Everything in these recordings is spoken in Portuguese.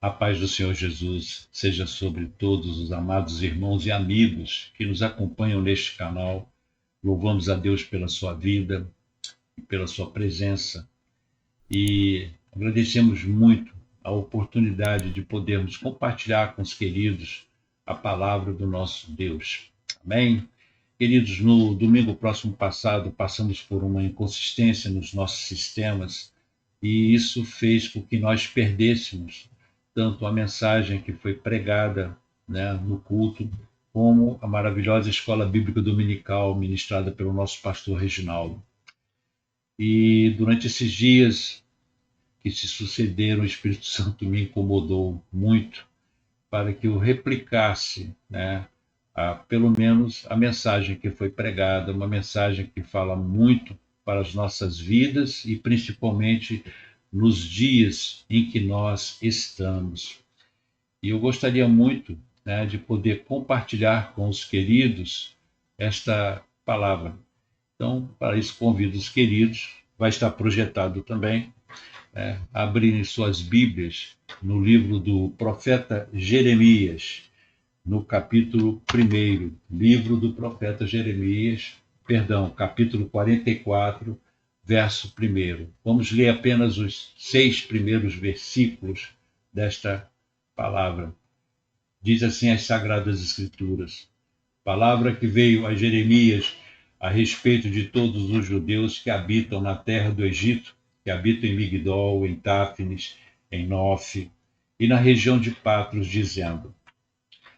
A paz do Senhor Jesus seja sobre todos os amados irmãos e amigos que nos acompanham neste canal. Louvamos a Deus pela sua vida e pela sua presença e agradecemos muito a oportunidade de podermos compartilhar com os queridos a palavra do nosso Deus. Amém? Queridos, no domingo próximo passado passamos por uma inconsistência nos nossos sistemas e isso fez com que nós perdêssemos tanto a mensagem que foi pregada, né, no culto, como a maravilhosa escola bíblica dominical ministrada pelo nosso pastor Reginaldo. E durante esses dias que se sucederam, o Espírito Santo me incomodou muito para que eu replicasse, né, pelo menos a mensagem que foi pregada, uma mensagem que fala muito para as nossas vidas e principalmente nos dias em que nós estamos. E eu gostaria muito, né, de poder compartilhar com os queridos esta palavra. Então, para isso, convido os queridos, vai estar projetado também, a abrirem suas Bíblias no livro do profeta Jeremias, no capítulo 1, livro do profeta Jeremias, perdão, capítulo 44, verso 1. Vamos ler apenas os 6 primeiros versículos desta palavra. Diz assim as Sagradas Escrituras: palavra que veio a Jeremias a respeito de todos os judeus que habitam na terra do Egito, que habitam em Migdol, em Táfnis, em Nofe e na região de Patros, dizendo: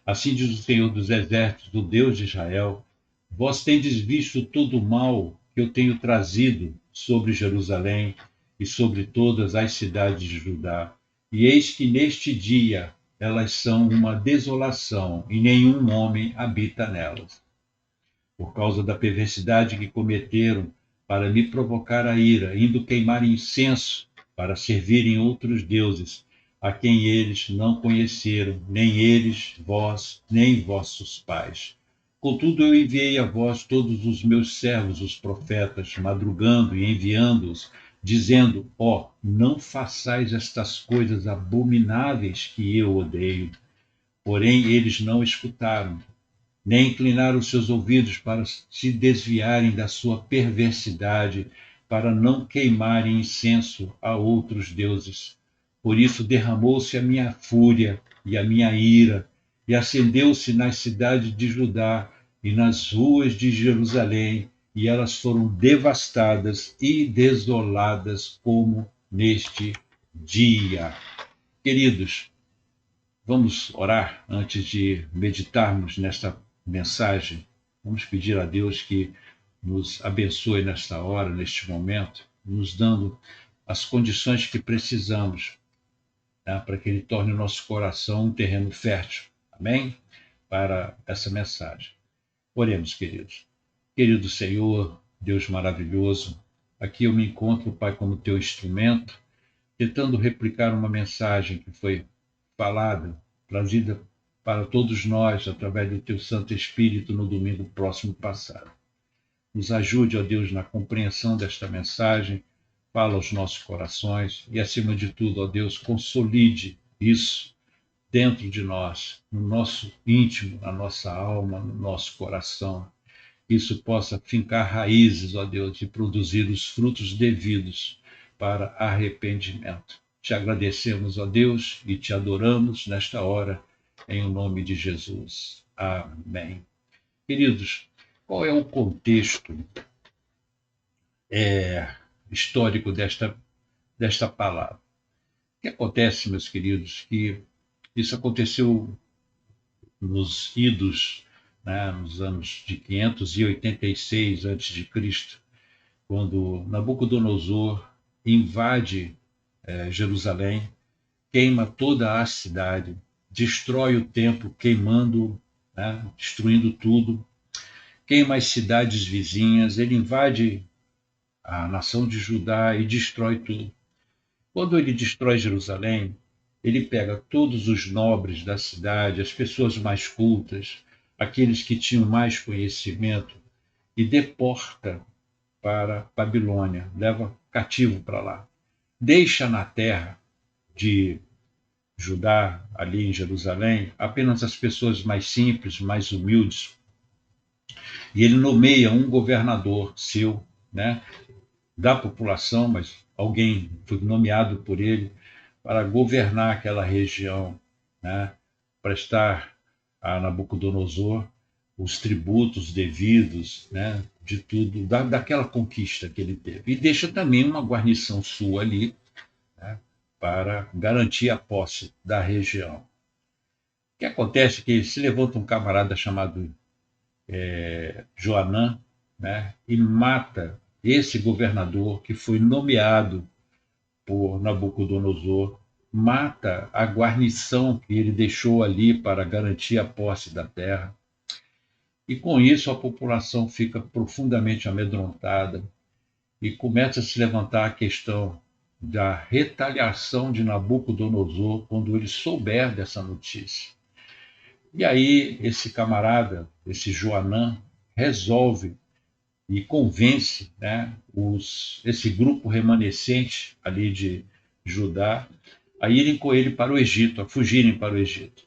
assim diz o Senhor dos Exércitos, o Deus de Israel: vós tendes visto todo o mal que eu tenho trazido sobre Jerusalém e sobre todas as cidades de Judá. E eis que neste dia elas são uma desolação, e nenhum homem habita nelas. Por causa da perversidade que cometeram para me provocar a ira, indo queimar incenso para servirem outros deuses, a quem eles não conheceram, nem eles, vós, nem vossos pais. Contudo, eu enviei a vós todos os meus servos, os profetas, madrugando e enviando-os, dizendo: ó, não façais estas coisas abomináveis que eu odeio. Porém, eles não escutaram, nem inclinaram os seus ouvidos para se desviarem da sua perversidade, para não queimarem incenso a outros deuses. Por isso derramou-se a minha fúria e a minha ira, e acendeu-se nas cidades de Judá e nas ruas de Jerusalém, e elas foram devastadas e desoladas como neste dia. Queridos, vamos orar antes de meditarmos nesta mensagem. Vamos pedir a Deus que nos abençoe nesta hora, neste momento, nos dando as condições que precisamos, né, para que Ele torne o nosso coração um terreno fértil. Amém? Para essa mensagem. Oremos, queridos. Querido Senhor, Deus maravilhoso, aqui eu me encontro, Pai, como teu instrumento, tentando replicar uma mensagem que foi falada, trazida para todos nós através do teu Santo Espírito no domingo próximo passado. Nos ajude, ó Deus, na compreensão desta mensagem, fala aos nossos corações e, acima de tudo, ó Deus, consolide isso dentro de nós, no nosso íntimo, na nossa alma, no nosso coração. Isso possa fincar raízes, ó Deus, e produzir os frutos devidos para arrependimento. Te agradecemos, ó Deus, e te adoramos nesta hora, em o nome de Jesus. Amém. Queridos, qual é o contexto histórico desta palavra? O que acontece, meus queridos, que isso aconteceu nos idos, né, nos anos de 586 a.C., quando Nabucodonosor invade Jerusalém, queima toda a cidade, destrói o templo, queimando, né, destruindo tudo, queima as cidades vizinhas, ele invade a nação de Judá e destrói tudo. Quando ele destrói Jerusalém, ele pega todos os nobres da cidade, as pessoas mais cultas, aqueles que tinham mais conhecimento, e deporta para Babilônia, leva cativo para lá. Deixa na terra de Judá, ali em Jerusalém, apenas as pessoas mais simples, mais humildes. E ele nomeia um governador seu, né, da população, mas alguém foi nomeado por ele para governar aquela região, né, prestar a Nabucodonosor os tributos devidos, né, de tudo, daquela conquista que ele teve. E deixa também uma guarnição sua ali, né, para garantir a posse da região. O que acontece é que se levanta um camarada chamado Joanã, né, e mata esse governador que foi nomeado por Nabucodonosor, mata a guarnição que ele deixou ali para garantir a posse da terra. E com isso a população fica profundamente amedrontada e começa a se levantar a questão da retaliação de Nabucodonosor quando ele souber dessa notícia. E aí esse camarada, esse Joanã, resolve e convence, né, esse grupo remanescente ali de Judá a irem com ele para o Egito, a fugirem para o Egito.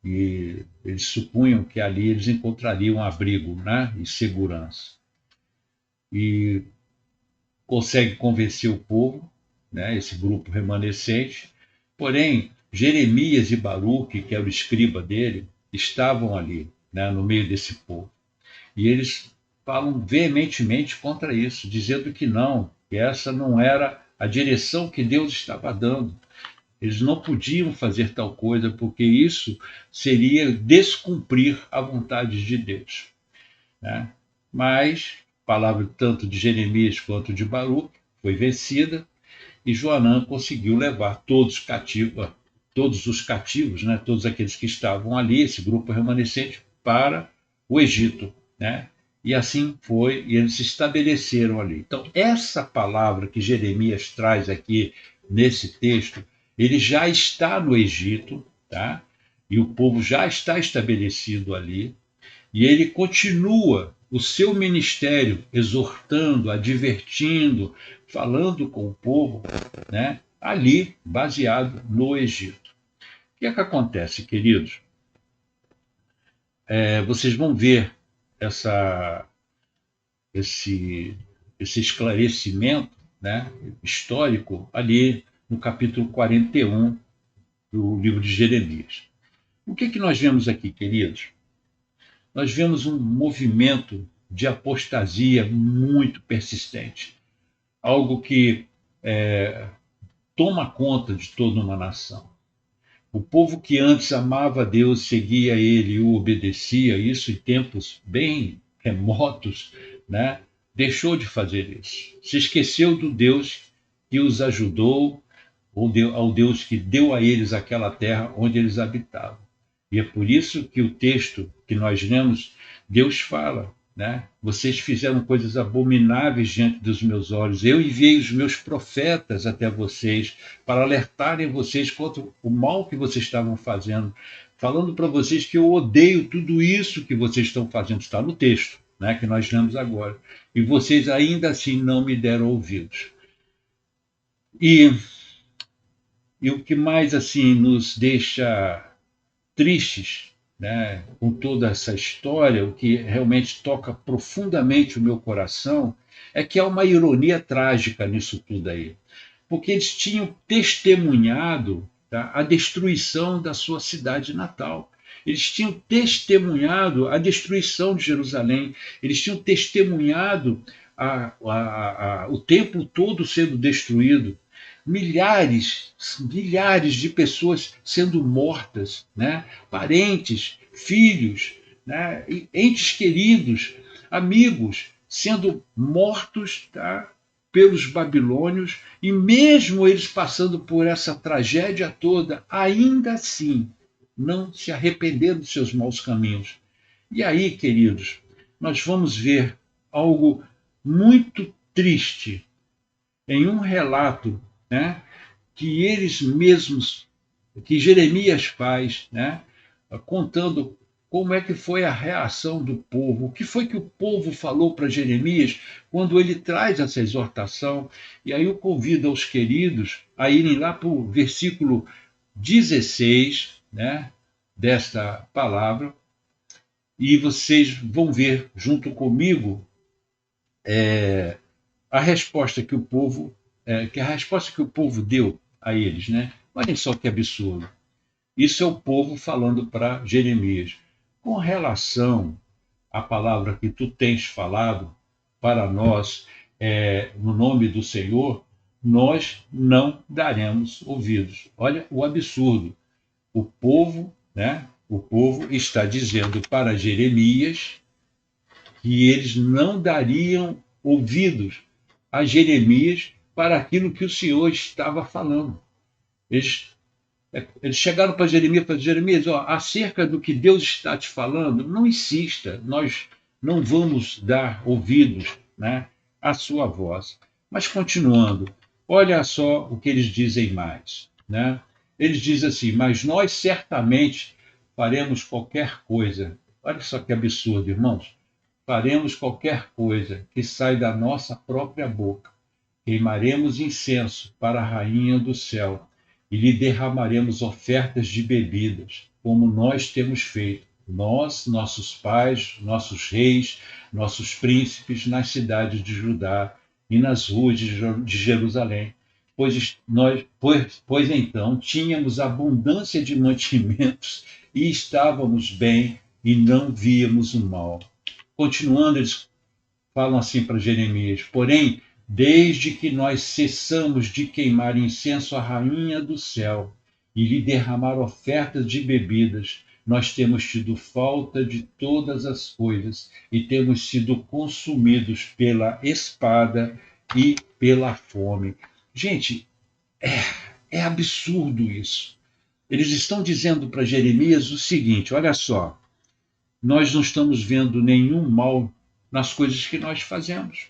E eles supunham que ali eles encontrariam abrigo, né, e segurança. E consegue convencer o povo, né, esse grupo remanescente, porém Jeremias e Baruque, que era o escriba dele, estavam ali, né, no meio desse povo. E eles falam veementemente contra isso, dizendo que não, que essa não era a direção que Deus estava dando. Eles não podiam fazer tal coisa, porque isso seria descumprir a vontade de Deus, né? Mas a palavra tanto de Jeremias quanto de Baruque foi vencida e Joanã conseguiu levar todos os cativos, né, todos aqueles que estavam ali, esse grupo remanescente, para o Egito, né? E assim foi, e eles se estabeleceram ali. Então, essa palavra que Jeremias traz aqui nesse texto, ele já está no Egito, tá? E o povo já está estabelecido ali, e ele continua o seu ministério exortando, advertindo, falando com o povo, né? Ali, baseado no Egito. O que é que acontece, queridos? Vocês vão ver essa, esse, esse esclarecimento, né, histórico ali no capítulo 41 do livro de Jeremias. O que nós vemos aqui, queridos? Nós vemos um movimento de apostasia muito persistente, algo que toma conta de toda uma nação. O povo que antes amava Deus, seguia ele e o obedecia, isso em tempos bem remotos, né? Deixou de fazer isso. Se esqueceu do Deus que os ajudou, ao Deus que deu a eles aquela terra onde eles habitavam. E é por isso que o texto que nós lemos, Deus fala, né? Vocês fizeram coisas abomináveis diante dos meus olhos. Eu enviei os meus profetas até vocês para alertarem vocês contra o mal que vocês estavam fazendo, falando para vocês que eu odeio tudo isso que vocês estão fazendo. Está no texto, né, que nós lemos agora. E vocês ainda assim não me deram ouvidos. E o que mais assim nos deixa tristes, né, com toda essa história, o que realmente toca profundamente o meu coração, é que há uma ironia trágica nisso tudo aí. Porque eles tinham testemunhado, tá, a destruição da sua cidade natal. Eles tinham testemunhado a destruição de Jerusalém. Eles tinham testemunhado o templo todo sendo destruído. Milhares de pessoas sendo mortas, né? Parentes, filhos, né? Entes queridos, amigos sendo mortos, tá? Pelos babilônios, e mesmo eles passando por essa tragédia toda, ainda assim não se arrependeram dos seus maus caminhos. E aí, queridos, nós vamos ver algo muito triste em um relato, né, que eles mesmos, que Jeremias faz, né, contando como é que foi a reação do povo, o que foi que o povo falou para Jeremias quando ele traz essa exortação. E aí eu convido aos queridos a irem lá para o versículo 16, né, desta palavra, e vocês vão ver junto comigo a resposta que o povo, que a resposta que o povo deu a eles, né? Olhem só que absurdo. Isso é o povo falando para Jeremias. Com relação à palavra que tu tens falado para nós, no nome do Senhor, nós não daremos ouvidos. Olha o absurdo. O povo, né? O povo está dizendo para Jeremias que eles não dariam ouvidos a Jeremias para aquilo que o Senhor estava falando. Eles, eles chegaram para Jeremias e falaram: Jeremias, ó, acerca do que Deus está te falando, não insista, nós não vamos dar ouvidos, né, à sua voz. Mas continuando, olha só o que eles dizem mais. Né? Eles dizem assim: mas nós certamente faremos qualquer coisa. Olha só que absurdo, irmãos. Faremos qualquer coisa que sai da nossa própria boca. Queimaremos incenso para a rainha do céu e lhe derramaremos ofertas de bebidas, como nós temos feito, nós, nossos pais, nossos reis, nossos príncipes nas cidades de Judá e nas ruas de Jerusalém. Pois então tínhamos abundância de mantimentos e estávamos bem e não víamos o mal. Continuando, eles falam assim para Jeremias: porém, desde que nós cessamos de queimar incenso à rainha do céu e lhe derramar ofertas de bebidas, nós temos tido falta de todas as coisas e temos sido consumidos pela espada e pela fome. Gente, é absurdo isso. Eles estão dizendo para Jeremias o seguinte: olha só, nós não estamos vendo nenhum mal nas coisas que nós fazemos,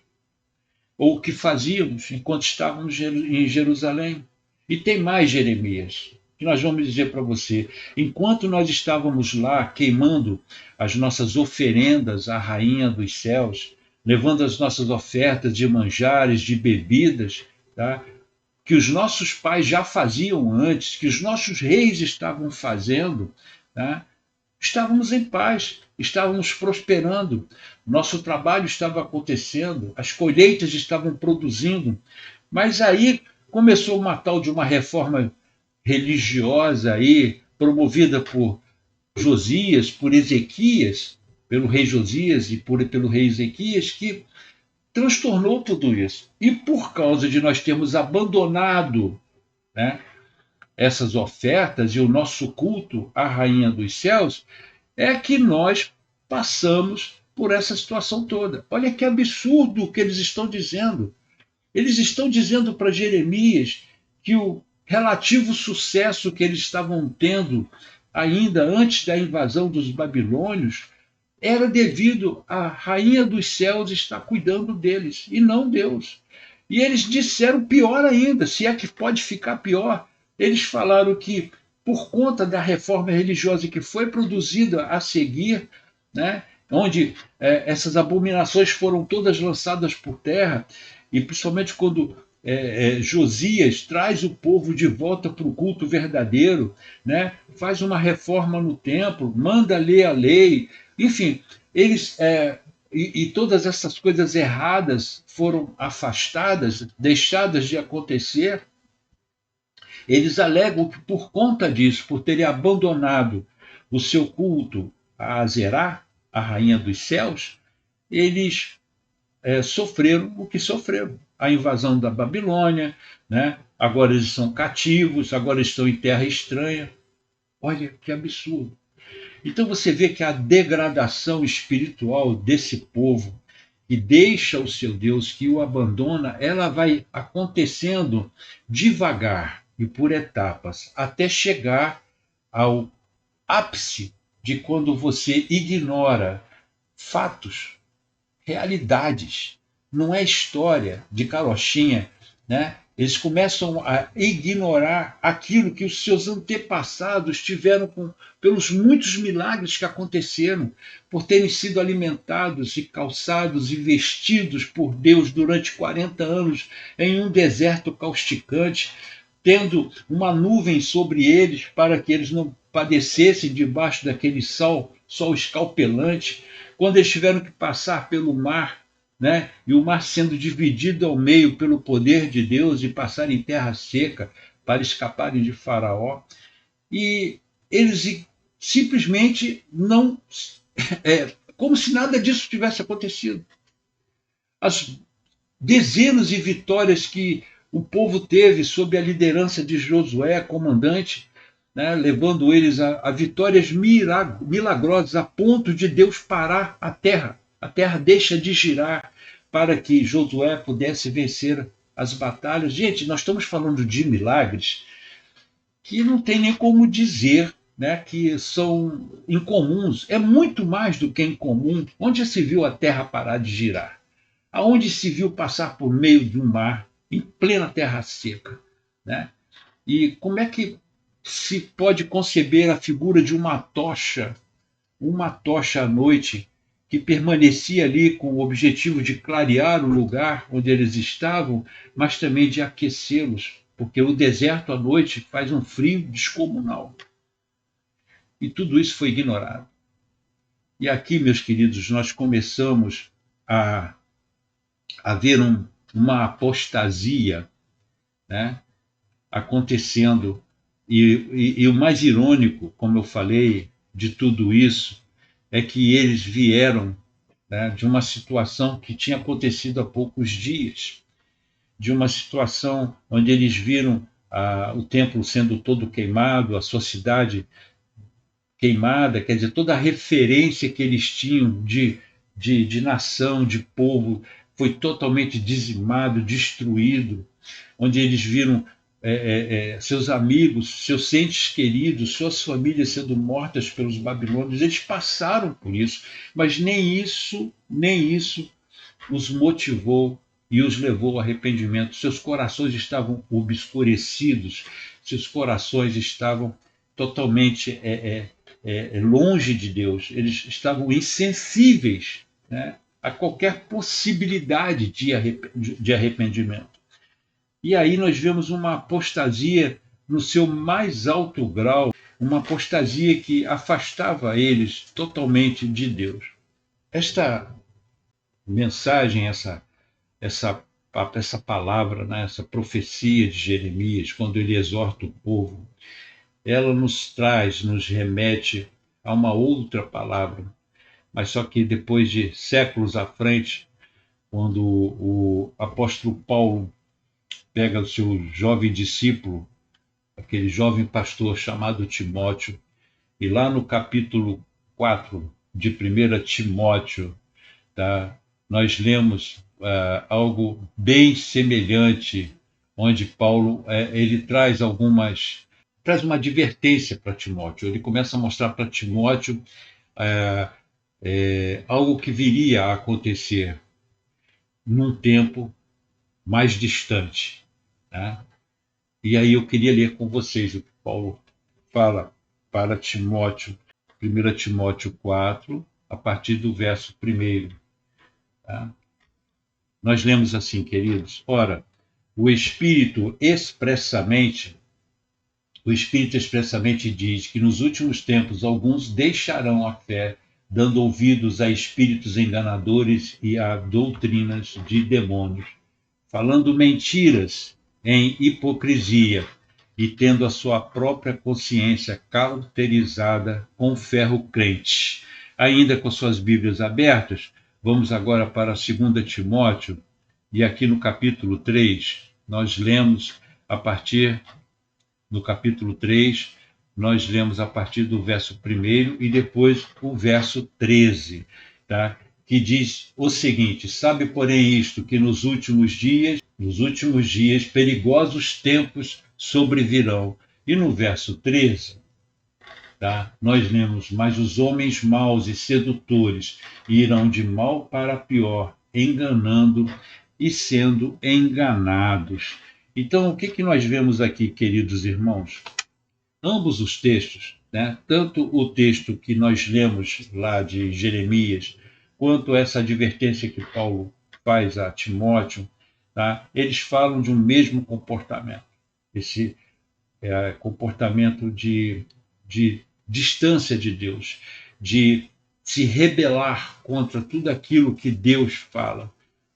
ou que fazíamos enquanto estávamos em Jerusalém. E tem mais, Jeremias, que nós vamos dizer para você. Enquanto nós estávamos lá queimando as nossas oferendas à Rainha dos Céus, levando as nossas ofertas de manjares, de bebidas, tá? Que os nossos pais já faziam antes, que os nossos reis estavam fazendo, tá? Estávamos em paz, estávamos prosperando, nosso trabalho estava acontecendo, as colheitas estavam produzindo, mas aí começou uma tal de uma reforma religiosa aí, promovida por Josias, por Ezequias, pelo rei Josias e pelo rei Ezequias, que transtornou tudo isso. E por causa de nós termos abandonado, né, essas ofertas e o nosso culto à Rainha dos Céus, é que nós passamos por essa situação toda. Olha que absurdo o que eles estão dizendo. Eles estão dizendo para Jeremias que o relativo sucesso que eles estavam tendo ainda antes da invasão dos babilônios era devido à Rainha dos Céus estar cuidando deles, e não Deus. E eles disseram pior ainda, se é que pode ficar pior. Eles falaram que, por conta da reforma religiosa que foi produzida a seguir, né, onde essas abominações foram todas lançadas por terra, e principalmente quando Josias traz o povo de volta para o culto verdadeiro, né, faz uma reforma no templo, manda ler a lei, enfim, eles e todas essas coisas erradas foram afastadas, deixadas de acontecer. Eles alegam que por conta disso, por terem abandonado o seu culto a Azerá, a rainha dos céus, eles sofreram o que sofreram. A invasão da Babilônia, né? Agora eles são cativos, agora estão em terra estranha. Olha que absurdo. Então você vê que a degradação espiritual desse povo, que deixa o seu Deus, que o abandona, ela vai acontecendo devagar e por etapas, até chegar ao ápice de quando você ignora fatos, realidades, não é história de carochinha, né? Eles começam a ignorar aquilo que os seus antepassados tiveram pelos muitos milagres que aconteceram, por terem sido alimentados e calçados e vestidos por Deus durante 40 anos em um deserto causticante, tendo uma nuvem sobre eles para que eles não padecessem debaixo daquele sol escalpelante, quando eles tiveram que passar pelo mar, né? E o mar sendo dividido ao meio pelo poder de Deus e passar em terra seca para escaparem de Faraó. E eles simplesmente não, como se nada disso tivesse acontecido. As dezenas de vitórias que o povo teve sob a liderança de Josué, comandante, né, levando eles a vitórias milagrosas, a ponto de Deus parar a terra. A terra deixa de girar para que Josué pudesse vencer as batalhas. Gente, nós estamos falando de milagres que não tem nem como dizer, né, que são incomuns. É muito mais do que incomum. Onde já se viu a terra parar de girar? Aonde se viu passar por meio de um mar, em plena terra seca, né? E como é que se pode conceber a figura de uma tocha à noite, que permanecia ali com o objetivo de clarear o lugar onde eles estavam, mas também de aquecê-los, porque o deserto à noite faz um frio descomunal. E tudo isso foi ignorado. E aqui, meus queridos, nós começamos a ver uma apostasia, né, acontecendo. E o mais irônico, como eu falei, de tudo isso, é que eles vieram, né, de uma situação que tinha acontecido há poucos dias, de uma situação onde eles viram o templo sendo todo queimado, a sua cidade queimada, quer dizer, toda a referência que eles tinham de nação, de povo, foi totalmente dizimado, destruído, onde eles viram seus amigos, seus entes queridos, suas famílias sendo mortas pelos babilônios. Eles passaram por isso, mas nem isso os motivou e os levou ao arrependimento. Seus corações estavam obscurecidos, seus corações estavam totalmente longe de Deus, eles estavam insensíveis, né, a qualquer possibilidade de arrependimento. E aí nós vemos uma apostasia no seu mais alto grau, uma apostasia que afastava eles totalmente de Deus. Esta mensagem, essa palavra, né, essa profecia de Jeremias, quando ele exorta o povo, ela nos remete a uma outra palavra, mas só que depois de séculos à frente, quando o apóstolo Paulo pega o seu jovem discípulo, aquele jovem pastor chamado Timóteo, e lá no capítulo 4 de 1 Timóteo, tá, nós lemos algo bem semelhante, onde Paulo ele traz uma advertência para Timóteo. Ele começa a mostrar para Timóteo algo que viria a acontecer num tempo mais distante, né? E aí eu queria ler com vocês o que Paulo fala para Timóteo, 1 Timóteo 4, a partir do verso 1. Tá? Nós lemos assim, queridos: ora, o Espírito expressamente diz que nos últimos tempos alguns deixarão a fé, dando ouvidos a espíritos enganadores e a doutrinas de demônios, falando mentiras em hipocrisia e tendo a sua própria consciência cauterizada com ferro crente. Ainda com suas Bíblias abertas, vamos agora para 2 Timóteo, e aqui no capítulo 3, nós lemos no capítulo 3, nós lemos a partir do verso 1 e depois o verso 13, tá? Que diz o seguinte: sabe, porém, isto, que nos últimos dias, perigosos tempos sobrevirão. E no verso 13, tá? Nós lemos: mas os homens maus e sedutores irão de mal para pior, enganando e sendo enganados. Então, o que nós vemos aqui, queridos irmãos? Ambos os textos, né? Tanto o texto que nós lemos lá de Jeremias, quanto essa advertência que Paulo faz a Timóteo, tá? Eles falam de um mesmo comportamento. esse comportamento de distância de Deus, de se rebelar contra tudo aquilo que Deus fala,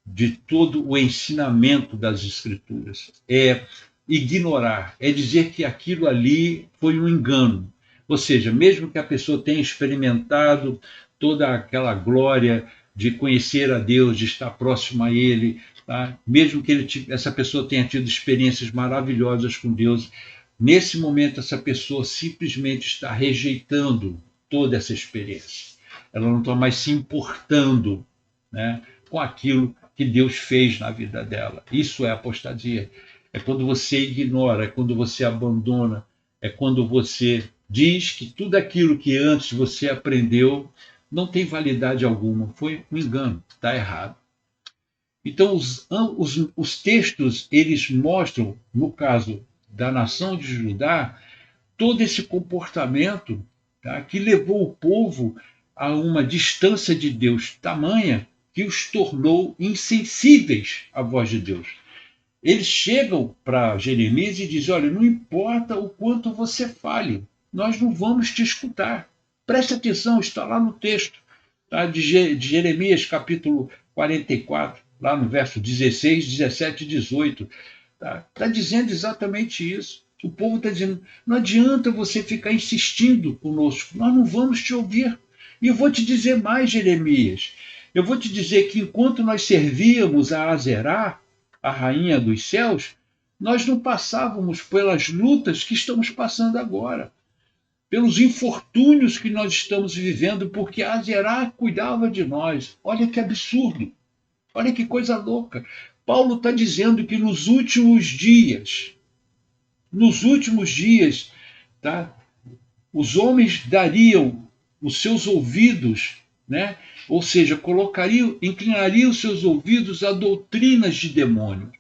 de todo o ensinamento das Escrituras. É ignorar, é dizer que aquilo ali foi um engano. Ou seja, mesmo que a pessoa tenha experimentado toda aquela glória de conhecer a Deus, de estar próximo a Ele, tá? Mesmo que essa pessoa tenha tido experiências maravilhosas com Deus, nesse momento essa pessoa simplesmente está rejeitando toda essa experiência. Ela não está mais se importando, né, com aquilo que Deus fez na vida dela. Isso é apostasia. É quando você ignora, é quando você abandona, é quando você diz que tudo aquilo que antes você aprendeu não tem validade alguma, foi um engano, está errado. Então, os textos, eles mostram, no caso da nação de Judá, todo esse comportamento, tá, que levou o povo a uma distância de Deus tamanha que os tornou insensíveis à voz de Deus. Eles chegam para Jeremias e dizem: olha, não importa o quanto você fale, nós não vamos te escutar. Preste atenção, está lá no texto, tá, de Jeremias, capítulo 44, lá no verso 16, 17 e 18. Está dizendo exatamente isso. O povo está dizendo: não adianta você ficar insistindo conosco, nós não vamos te ouvir. E eu vou te dizer mais, Jeremias. Eu vou te dizer que enquanto nós servíamos a Azerá, a rainha dos céus, nós não passávamos pelas lutas que estamos passando agora, pelos infortúnios que nós estamos vivendo, porque a Azerá cuidava de nós. Olha que absurdo, olha que coisa louca. Paulo está dizendo que nos últimos dias, tá, os homens dariam os seus ouvidos, né? Ou seja, inclinariam os seus ouvidos a doutrinas de demônio.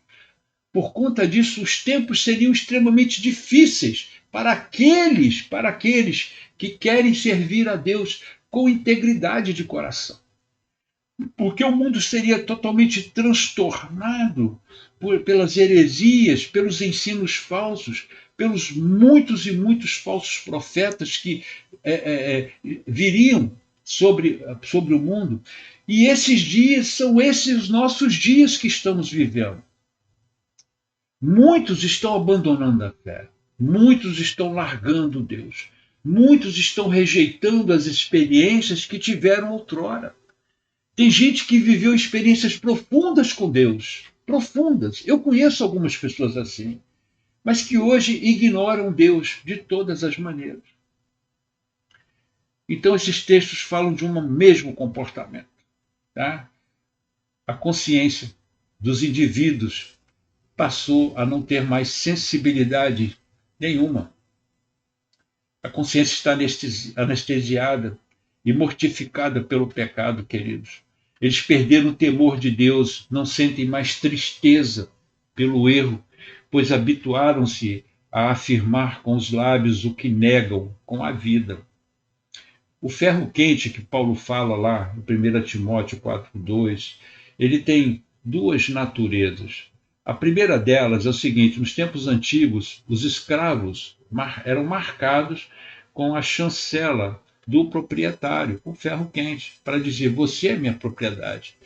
Por conta disso, os tempos seriam extremamente difíceis para aqueles que querem servir a Deus com integridade de coração. Porque o mundo seria totalmente transtornado pelas heresias, pelos ensinos falsos, pelos muitos e muitos falsos profetas que viriam sobre o mundo. E esses dias são esses nossos dias que estamos vivendo. Muitos estão abandonando a fé, muitos estão largando Deus, muitos estão rejeitando as experiências que tiveram outrora. Tem gente que viveu experiências profundas com Deus, profundas. Eu conheço algumas pessoas assim, mas que hoje ignoram Deus de todas as maneiras. Então, esses textos falam de um mesmo comportamento. Tá? A consciência dos indivíduos passou a não ter mais sensibilidade nenhuma. A consciência está anestesiada e mortificada pelo pecado, queridos. Eles perderam o temor de Deus, não sentem mais tristeza pelo erro, pois habituaram-se a afirmar com os lábios o que negam com a vida. O ferro quente que Paulo fala lá em 1 Timóteo 4,2, ele tem duas naturezas. A primeira delas é o seguinte: nos tempos antigos, os escravos eram marcados com a chancela do proprietário, o ferro quente, para dizer: você é minha propriedade.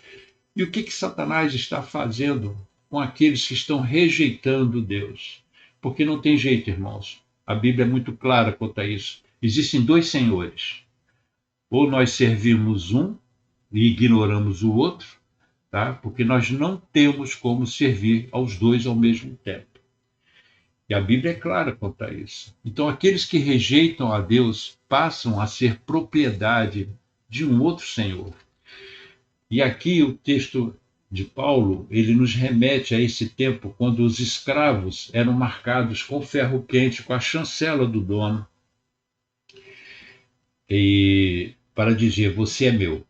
E o que Satanás está fazendo com aqueles que estão rejeitando Deus? Porque não tem jeito, irmãos. A Bíblia é muito clara quanto a isso. Existem dois senhores. Ou nós servimos um e ignoramos o outro, tá? Porque nós não temos como servir aos dois ao mesmo tempo. E a Bíblia é clara quanto a isso. Então, aqueles que rejeitam a Deus passam a ser propriedade de um outro Senhor. E aqui o texto de Paulo, ele nos remete a esse tempo quando os escravos eram marcados com ferro quente, com a chancela do dono, e para dizer: você é meu,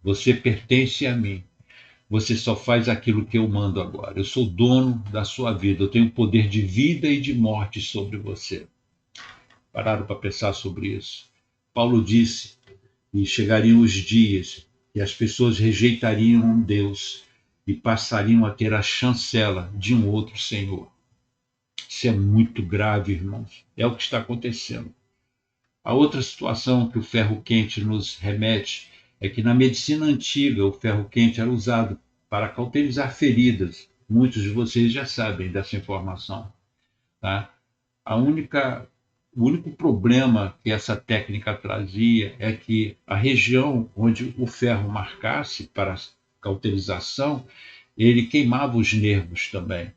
você pertence a mim. Você só faz aquilo que eu mando agora. Eu sou dono da sua vida. Eu tenho poder de vida e de morte sobre você. Pararam para pensar sobre isso? Paulo disse que chegariam os dias que as pessoas rejeitariam Deus e passariam a ter a chancela de um outro Senhor. Isso é muito grave, irmãos. É o que está acontecendo. A outra situação que o ferro quente nos remete é que na medicina antiga o ferro quente era usado para cauterizar feridas. Muitos de vocês já sabem dessa informação, tá? A única, o único problema que essa técnica trazia é que a região onde o ferro marcasse para cauterização, ele queimava os nervos também.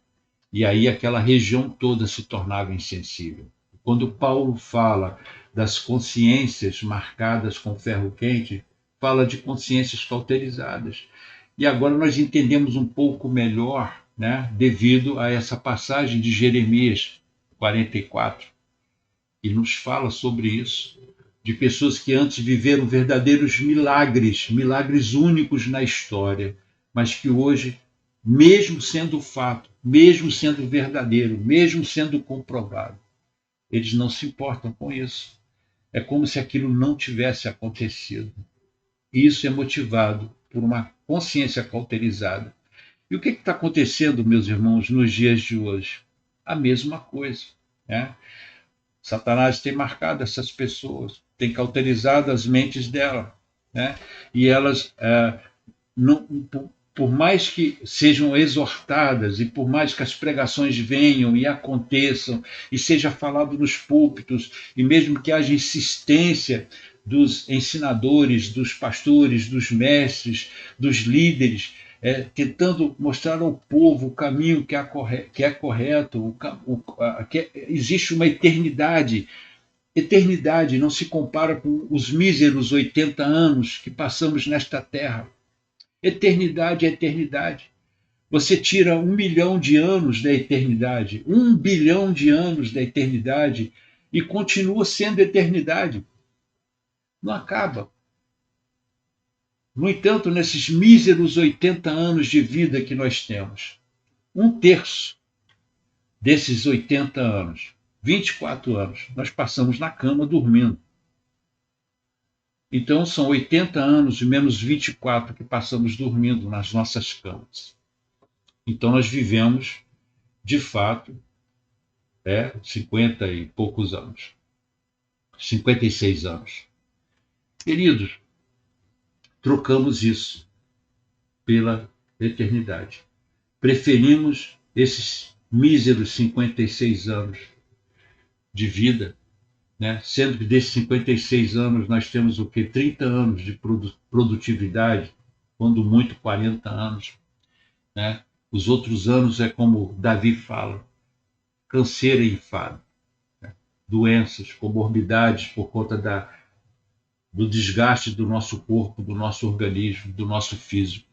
E aí aquela região toda se tornava insensível. Quando Paulo fala das consciências marcadas com ferro quente, fala de consciências cauterizadas. E agora nós entendemos um pouco melhor, né, devido a essa passagem de Jeremias 44, que nos fala sobre isso, de pessoas que antes viveram verdadeiros milagres, milagres únicos na história, mas que hoje, mesmo sendo fato, mesmo sendo verdadeiro, mesmo sendo comprovado, eles não se importam com isso. É como se aquilo não tivesse acontecido. Isso é motivado por uma consciência cauterizada. E o que está acontecendo, meus irmãos, nos dias de hoje? A mesma coisa, né? Satanás tem marcado essas pessoas, tem cauterizado as mentes dela, né? E elas, não, por mais que sejam exortadas e por mais que as pregações venham e aconteçam e seja falado nos púlpitos e mesmo que haja insistência dos ensinadores, dos pastores, dos mestres, dos líderes, tentando mostrar ao povo o caminho que é correto, que existe uma eternidade. Eternidade não se compara com os míseros 80 anos que passamos nesta terra. Eternidade é eternidade. Você tira 1 milhão de anos da eternidade, 1 bilhão de anos da eternidade e continua sendo eternidade. Não acaba. No entanto, nesses míseros 80 anos de vida que nós temos, 1/3 desses 80 anos, 24 anos, nós passamos na cama dormindo. Então, são 80 anos menos 24 que passamos dormindo nas nossas camas. Então, nós vivemos, de fato, 50 e poucos anos. 56 anos. Queridos, trocamos isso pela eternidade. Preferimos esses míseros 56 anos de vida, né? Sendo que desses 56 anos nós temos o quê? 30 anos de produtividade, quando muito 40 anos. Né? Os outros anos é como Davi fala, canseira e enfado, né? Doenças, comorbidades por conta do desgaste do nosso corpo, do nosso organismo, do nosso físico.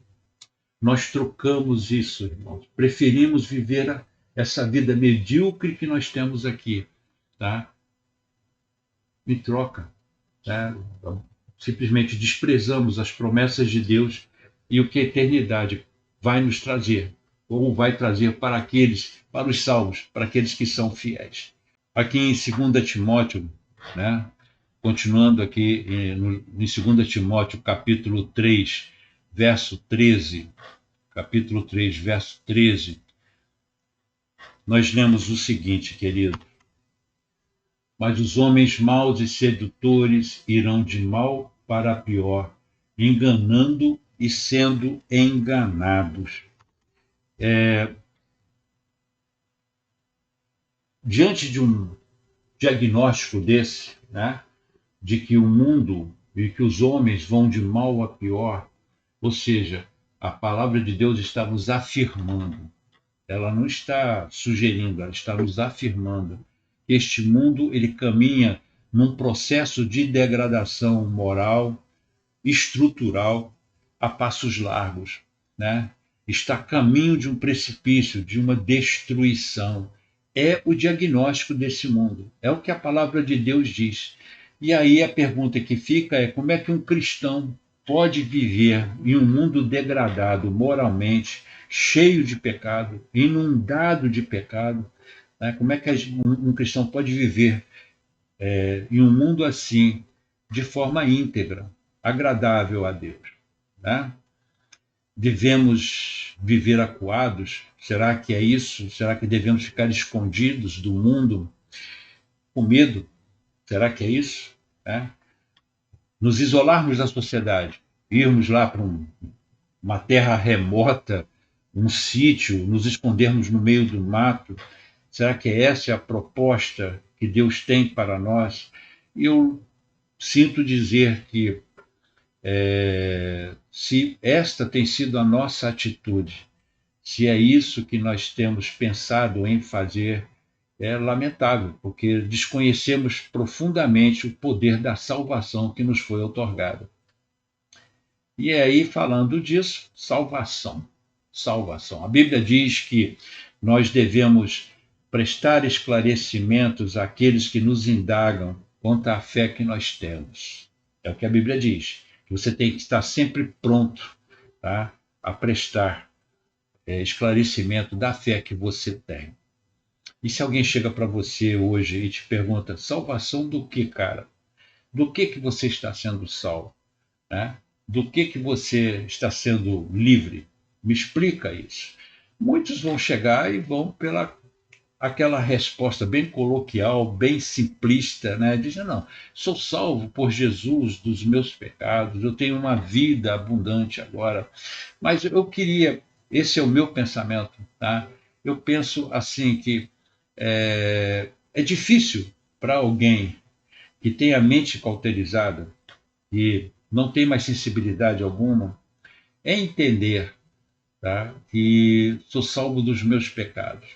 Nós trocamos isso, irmãos. Preferimos viver essa vida medíocre que nós temos aqui, tá? Em troca, tá? Simplesmente desprezamos as promessas de Deus e o que a eternidade vai nos trazer, ou vai trazer para aqueles, para os salvos, para aqueles que são fiéis. Aqui em 2 Timóteo, né? Continuando aqui em 2 Timóteo, capítulo 3, verso 13, capítulo 3, verso 13, nós lemos o seguinte, querido: mas os homens maus e sedutores irão de mal para pior, enganando e sendo enganados. Diante de um diagnóstico desse, né, de que o mundo e que os homens vão de mal a pior, ou seja, a palavra de Deus está nos afirmando, ela não está sugerindo, ela está nos afirmando. Este mundo ele caminha num processo de degradação moral, estrutural, a passos largos, né? Está a caminho de um precipício, de uma destruição. É o diagnóstico desse mundo, é o que a palavra de Deus diz. E aí a pergunta que fica é: como é que um cristão pode viver em um mundo degradado moralmente, cheio de pecado, inundado de pecado? Né? Como é que um cristão pode viver em um mundo assim, de forma íntegra, agradável a Deus? Né? devemos viver acuados? Será que é isso? Será que devemos ficar escondidos do mundo com medo? Será que é isso? É? Nos isolarmos da sociedade, irmos lá para uma terra remota, um sítio, nos escondermos no meio do mato. Será que essa é a proposta que Deus tem para nós? Eu sinto dizer que se esta tem sido a nossa atitude, se é isso que nós temos pensado em fazer, é lamentável, porque desconhecemos profundamente o poder da salvação que nos foi outorgada. E é aí, falando disso, salvação. Salvação. A Bíblia diz que nós devemos prestar esclarecimentos àqueles que nos indagam quanto à fé que nós temos. É o que a Bíblia diz. Que você tem que estar sempre pronto, tá, a prestar esclarecimento da fé que você tem. E se alguém chega para você hoje e te pergunta, salvação do que, cara? Do que você está sendo salvo? Né? Do que você está sendo livre? Me explica isso. Muitos vão chegar e vão pela aquela resposta bem coloquial, bem simplista, né? Dizendo, não, sou salvo por Jesus dos meus pecados, eu tenho uma vida abundante agora. Mas eu queria, esse é o meu pensamento, tá? Eu penso assim que é difícil para alguém que tem a mente cauterizada e não tem mais sensibilidade alguma, é entender, tá, que sou salvo dos meus pecados.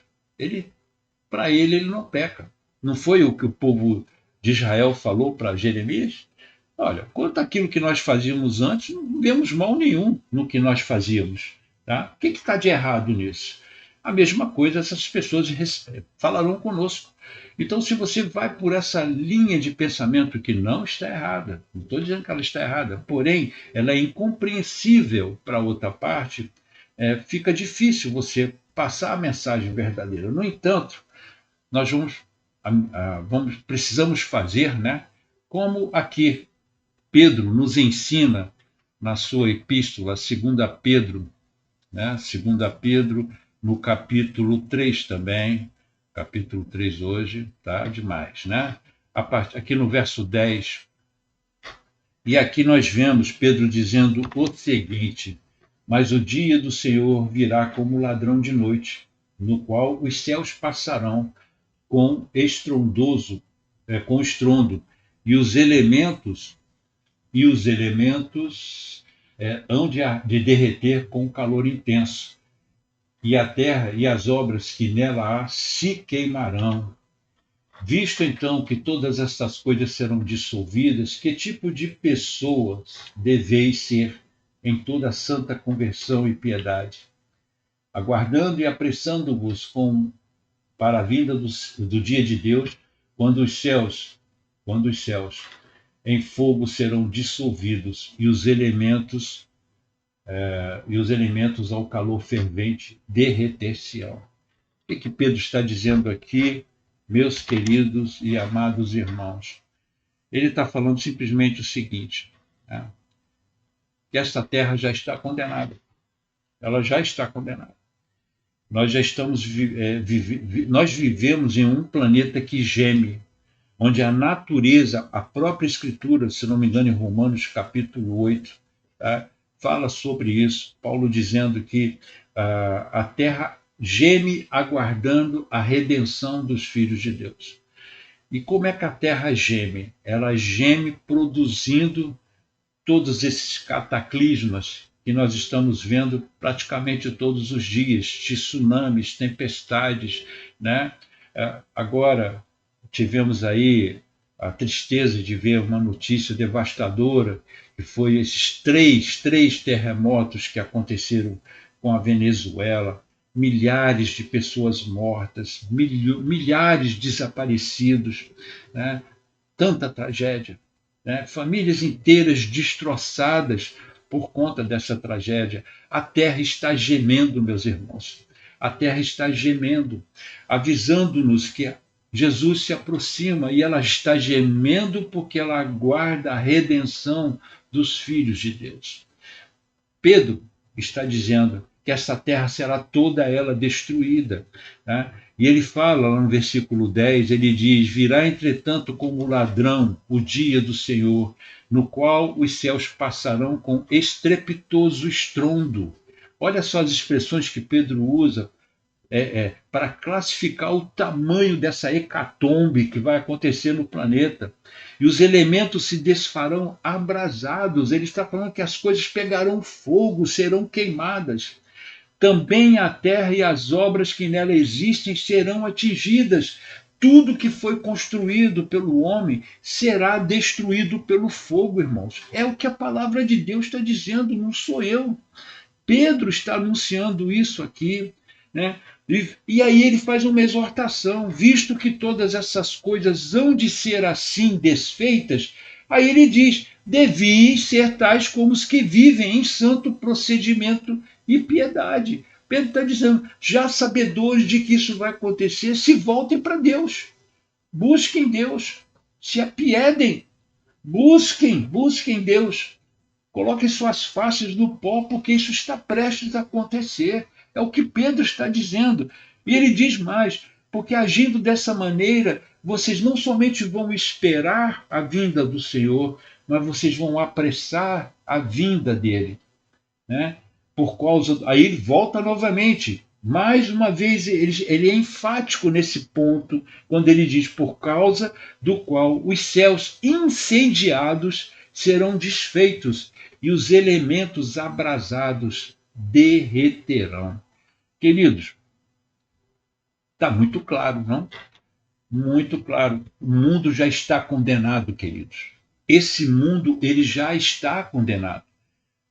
Para ele não peca. Não foi o que o povo de Israel falou para Jeremias? Olha, quanto àquilo que nós fazíamos antes, não vemos mal nenhum no que nós fazíamos. Tá? O que está de errado nisso? A mesma coisa essas pessoas falarão conosco. Então, se você vai por essa linha de pensamento que não está errada, não estou dizendo que ela está errada, porém, ela é incompreensível para outra parte, fica difícil você passar a mensagem verdadeira. No entanto, nós precisamos fazer, né? Como aqui Pedro nos ensina na sua epístola, 2 Pedro, né? 2 Pedro, no capítulo 3 também, capítulo 3 hoje, tá demais, né? Aqui no verso 10, e aqui nós vemos Pedro dizendo o seguinte, mas o dia do Senhor virá como ladrão de noite, no qual os céus passarão com com estrondo, e os elementos hão de derreter com calor intenso, e a terra e as obras que nela há se queimarão. Visto então que todas estas coisas serão dissolvidas, que tipo de pessoas deveis ser em toda santa conversão e piedade, aguardando e apressando-vos para a vinda do dia de Deus, quando os céus em fogo serão dissolvidos e os elementos ao calor fervente derreter-se-ão. O que Pedro está dizendo aqui, meus queridos e amados irmãos? Ele está falando simplesmente o seguinte, né? Que esta terra já está condenada. Ela já está condenada. Nós vivemos em um planeta que geme, onde a natureza, a própria Escritura, se não me engano, em Romanos capítulo 8, tá, fala sobre isso. Paulo dizendo que a terra geme aguardando a redenção dos filhos de Deus. E como é que a terra geme? Ela geme produzindo todos esses cataclismas que nós estamos vendo praticamente todos os dias, tsunamis, tempestades, né? Agora tivemos aí a tristeza de ver uma notícia devastadora, que foi esses três terremotos que aconteceram com a Venezuela, milhares de pessoas mortas, milhares desaparecidos, né? Tanta tragédia, né? Famílias inteiras destroçadas por conta dessa tragédia. A terra está gemendo, meus irmãos. A terra está gemendo, avisando-nos que Jesus se aproxima e ela está gemendo porque ela aguarda a redenção dos filhos de Deus. Pedro está dizendo que essa terra será toda ela destruída. Tá? E ele fala lá no versículo 10, ele diz: virá entretanto como ladrão o dia do Senhor, no qual os céus passarão com estrepitoso estrondo. Olha só as expressões que Pedro usa para classificar o tamanho dessa hecatombe que vai acontecer no planeta. E os elementos se desfarão abrasados. Ele está falando que as coisas pegarão fogo, serão queimadas. Também a terra e as obras que nela existem serão atingidas. Tudo que foi construído pelo homem será destruído pelo fogo, irmãos. É o que a palavra de Deus está dizendo, não sou eu. Pedro está anunciando isso aqui, né? E aí ele faz uma exortação, visto que todas essas coisas hão de ser assim desfeitas, aí ele diz: devis ser tais como os que vivem em santo procedimento e piedade. Pedro está dizendo, já sabedores de que isso vai acontecer, se voltem para Deus, busquem Deus, se apiedem, busquem Deus. Coloquem suas faces no pó, porque isso está prestes a acontecer. É o que Pedro está dizendo. E ele diz mais, porque agindo dessa maneira, vocês não somente vão esperar a vinda do Senhor, mas vocês vão apressar a vinda dele. Né? Por causa. Aí ele volta novamente. Mais uma vez, ele é enfático nesse ponto, quando ele diz: por causa do qual os céus incendiados serão desfeitos e os elementos abrasados derreterão. Queridos, está muito claro, não? Muito claro. O mundo já está condenado, queridos. Esse mundo ele já está condenado.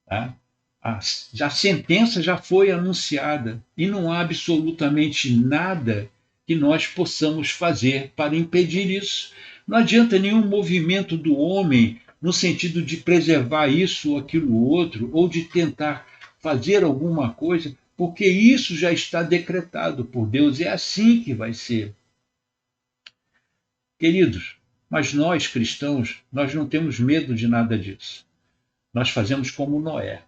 Tá? A sentença já foi anunciada e não há absolutamente nada que nós possamos fazer para impedir isso. Não adianta nenhum movimento do homem no sentido de preservar isso ou aquilo outro, ou de tentar fazer alguma coisa, porque isso já está decretado por Deus, é assim que vai ser. Queridos, mas nós cristãos, nós não temos medo de nada disso. Nós fazemos como Noé.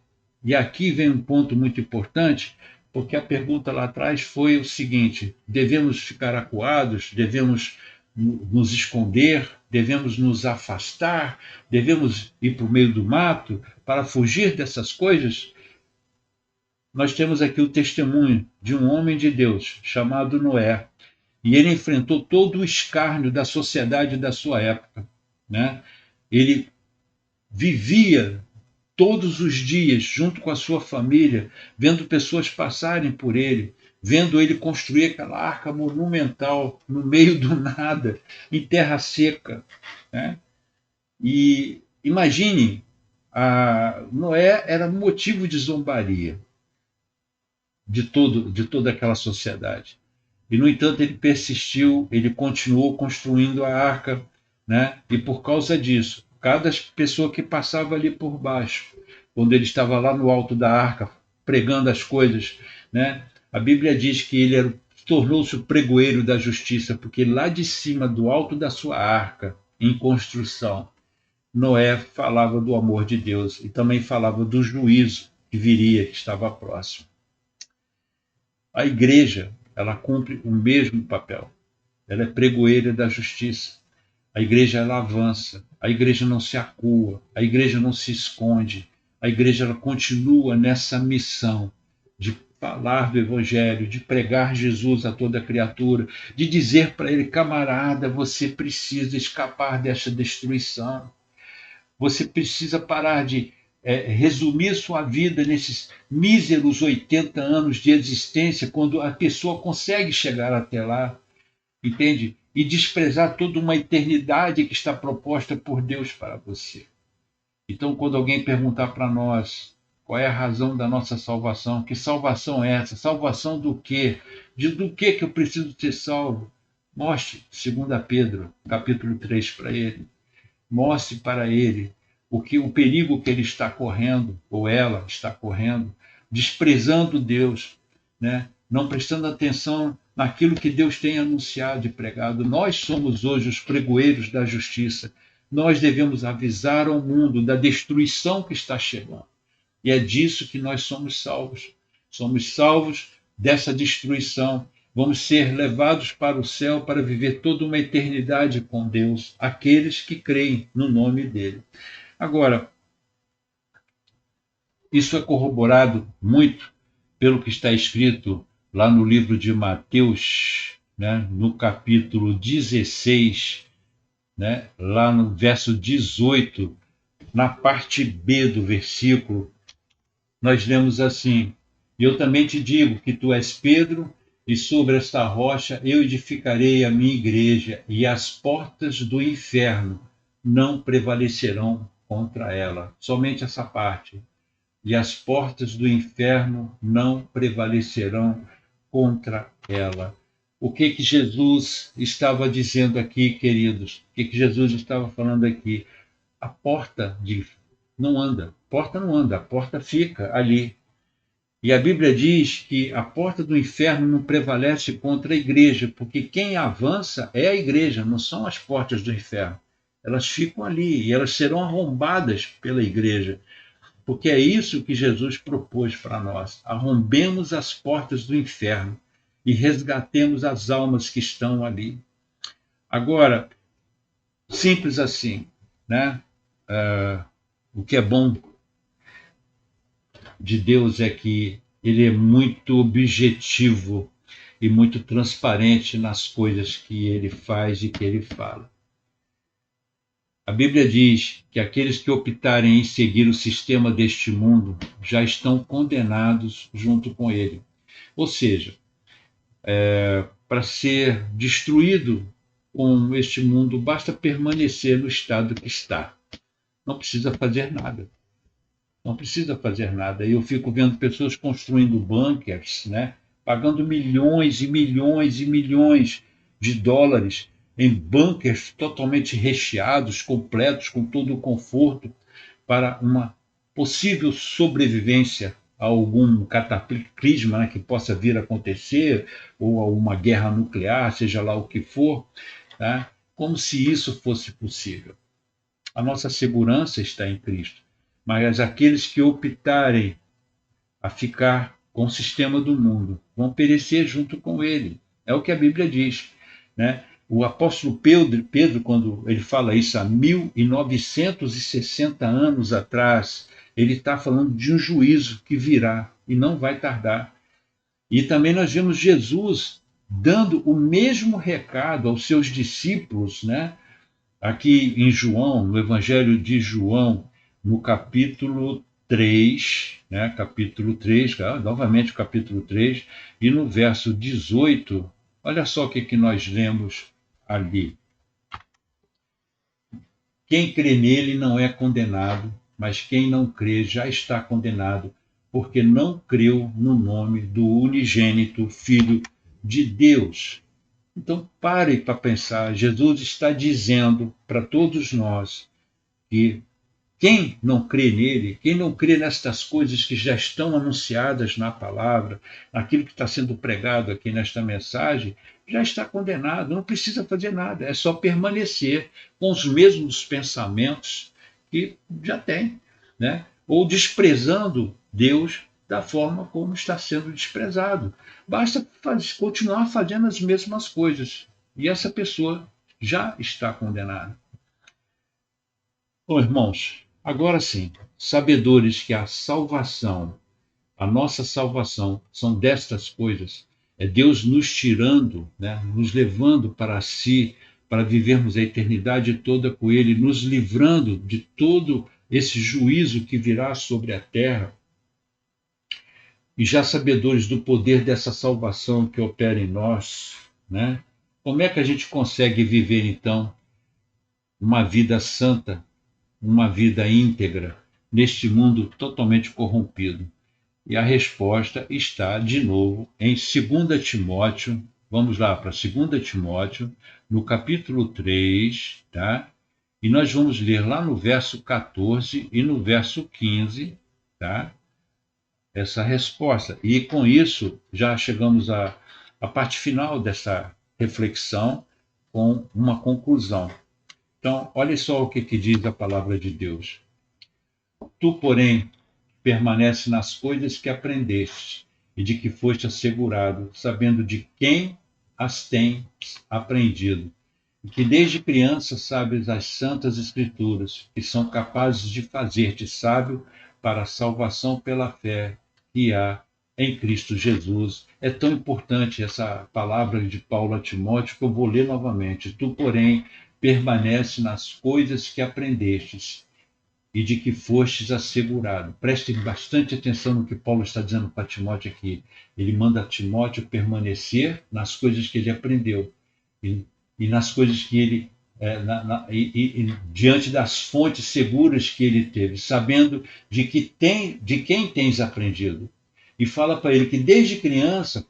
E aqui vem um ponto muito importante, porque a pergunta lá atrás foi o seguinte: devemos ficar acuados, devemos nos esconder, devemos nos afastar, devemos ir para o meio do mato para fugir dessas coisas? Nós temos aqui o testemunho de um homem de Deus chamado Noé, e ele enfrentou todo o escárnio da sociedade da sua época. Né? Ele vivia todos os dias, junto com a sua família, vendo pessoas passarem por ele, vendo ele construir aquela arca monumental no meio do nada, em terra seca. Né? E imagine, Noé era motivo de zombaria de toda aquela sociedade. E, no entanto, ele persistiu, ele continuou construindo a arca, né? E por causa disso, cada pessoa que passava ali por baixo, quando ele estava lá no alto da arca, pregando as coisas, né? A Bíblia diz que ele tornou-se o pregoeiro da justiça, porque lá de cima, do alto da sua arca, em construção, Noé falava do amor de Deus e também falava do juízo que viria, que estava próximo. A igreja, ela cumpre o mesmo papel. Ela é pregoeira da justiça. A igreja, ela avança. A igreja não se acua. A igreja não se esconde. A igreja, ela continua nessa missão de falar do evangelho, de pregar Jesus a toda criatura, de dizer para ele: camarada, você precisa escapar dessa destruição. Você precisa parar de resumir sua vida nesses míseros 80 anos de existência, quando a pessoa consegue chegar até lá, entende? E desprezar toda uma eternidade que está proposta por Deus para você. Então, quando alguém perguntar para nós qual é a razão da nossa salvação, que salvação é essa? Salvação do quê? Do que eu preciso ser salvo? Mostre, 2 Pedro, capítulo 3, para ele. Mostre para ele o perigo que ele está correndo, ou ela está correndo, desprezando Deus, né? Não prestando atenção naquilo que Deus tem anunciado e pregado. Nós somos hoje os pregoeiros da justiça. Nós devemos avisar ao mundo da destruição que está chegando. E é disso que nós somos salvos. Somos salvos dessa destruição. Vamos ser levados para o céu para viver toda uma eternidade com Deus, aqueles que creem no nome dele. Agora, isso é corroborado muito pelo que está escrito lá no livro de Mateus, né, no capítulo 16, né, lá no verso 18, na parte B do versículo, nós lemos assim: E eu também te digo que tu és Pedro, e sobre esta rocha eu edificarei a minha igreja, e as portas do inferno não prevalecerão contra ela. Somente essa parte. E as portas do inferno não prevalecerão contra ela. O que Jesus estava dizendo aqui, queridos? O que Jesus estava falando aqui? A porta não anda, a porta fica ali. E a Bíblia diz que a porta do inferno não prevalece contra a igreja, porque quem avança é a igreja, não são as portas do inferno. Elas ficam ali e elas serão arrombadas pela igreja, porque é isso que Jesus propôs para nós. Arrombemos as portas do inferno e resgatemos as almas que estão ali. Agora, simples assim, né? O que é bom de Deus é que ele é muito objetivo e muito transparente nas coisas que ele faz e que ele fala. A Bíblia diz que aqueles que optarem em seguir o sistema deste mundo já estão condenados junto com ele. Ou seja, para ser destruído com este mundo, basta permanecer no estado que está. Não precisa fazer nada. Não precisa fazer nada. Eu fico vendo pessoas construindo bunkers, né? Pagando milhões e milhões e milhões de dólares em bunkers totalmente recheados, completos, com todo o conforto, para uma possível sobrevivência a algum cataclisma, né, que possa vir a acontecer, ou a uma guerra nuclear, seja lá o que for, tá? Como se isso fosse possível. A nossa segurança está em Cristo, mas aqueles que optarem a ficar com o sistema do mundo vão perecer junto com ele. É o que a Bíblia diz, né? O apóstolo Pedro, quando ele fala isso há 1960 anos atrás, ele está falando de um juízo que virá e não vai tardar. E também nós vemos Jesus dando o mesmo recado aos seus discípulos, né? Aqui em João, no Evangelho de João, no capítulo 3, né? Capítulo 3, novamente o capítulo 3, e no verso 18, olha só o que nós lemos ali. Quem crê nele não é condenado, mas quem não crê já está condenado, porque não creu no nome do unigênito Filho de Deus. Então pare para pensar, Jesus está dizendo para todos nós que quem não crê nele, quem não crê nestas coisas que já estão anunciadas na palavra, naquilo que está sendo pregado aqui nesta mensagem, já está condenado, não precisa fazer nada, é só permanecer com os mesmos pensamentos que já tem, né? Ou desprezando Deus da forma como está sendo desprezado. Basta continuar fazendo as mesmas coisas e essa pessoa já está condenada. Bom, irmãos, agora sim, sabedores que a salvação, a nossa salvação, são destas coisas. É Deus nos tirando, né, nos levando para si, para vivermos a eternidade toda com Ele, nos livrando de todo esse juízo que virá sobre a terra. E já sabedores do poder dessa salvação que opera em nós, né? Como é que a gente consegue viver, então, uma vida santa, uma vida íntegra, neste mundo totalmente corrompido? E a resposta está, de novo, em 2 Timóteo, vamos lá para 2 Timóteo, no capítulo 3, tá? E nós vamos ler lá no verso 14 e no verso 15, tá? Essa resposta. E com isso, já chegamos à parte final dessa reflexão, com uma conclusão. Então, olha só o que diz a palavra de Deus. Tu, porém, permanece nas coisas que aprendeste e de que foste assegurado, sabendo de quem as tens aprendido, e que desde criança sabes as santas escrituras, que são capazes de fazer-te sábio para a salvação pela fé que há em Cristo Jesus. É tão importante essa palavra de Paulo a Timóteo que eu vou ler novamente. Tu, porém, permanece nas coisas que aprendestes e de que fostes assegurado. Prestem bastante atenção no que Paulo está dizendo para Timóteo aqui. Ele manda Timóteo permanecer nas coisas que ele aprendeu e nas coisas que ele diante das fontes seguras que ele teve, sabendo de quem tens aprendido. E fala para ele que desde criança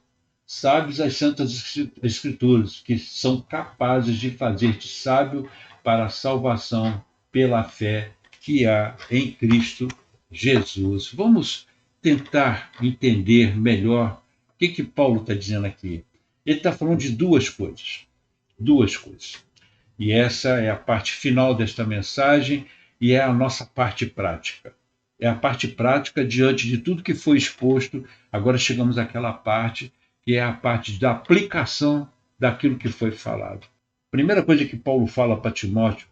sabes as santas escrituras, que são capazes de fazer-te sábio para a salvação pela fé que há em Cristo Jesus. Vamos tentar entender melhor o que Paulo está dizendo aqui. Ele está falando de duas coisas. Duas coisas. E essa é a parte final desta mensagem e é a nossa parte prática. É a parte prática diante de tudo que foi exposto. Agora chegamos àquela parte que é a parte da aplicação daquilo que foi falado. A primeira coisa que Paulo fala para Timóteo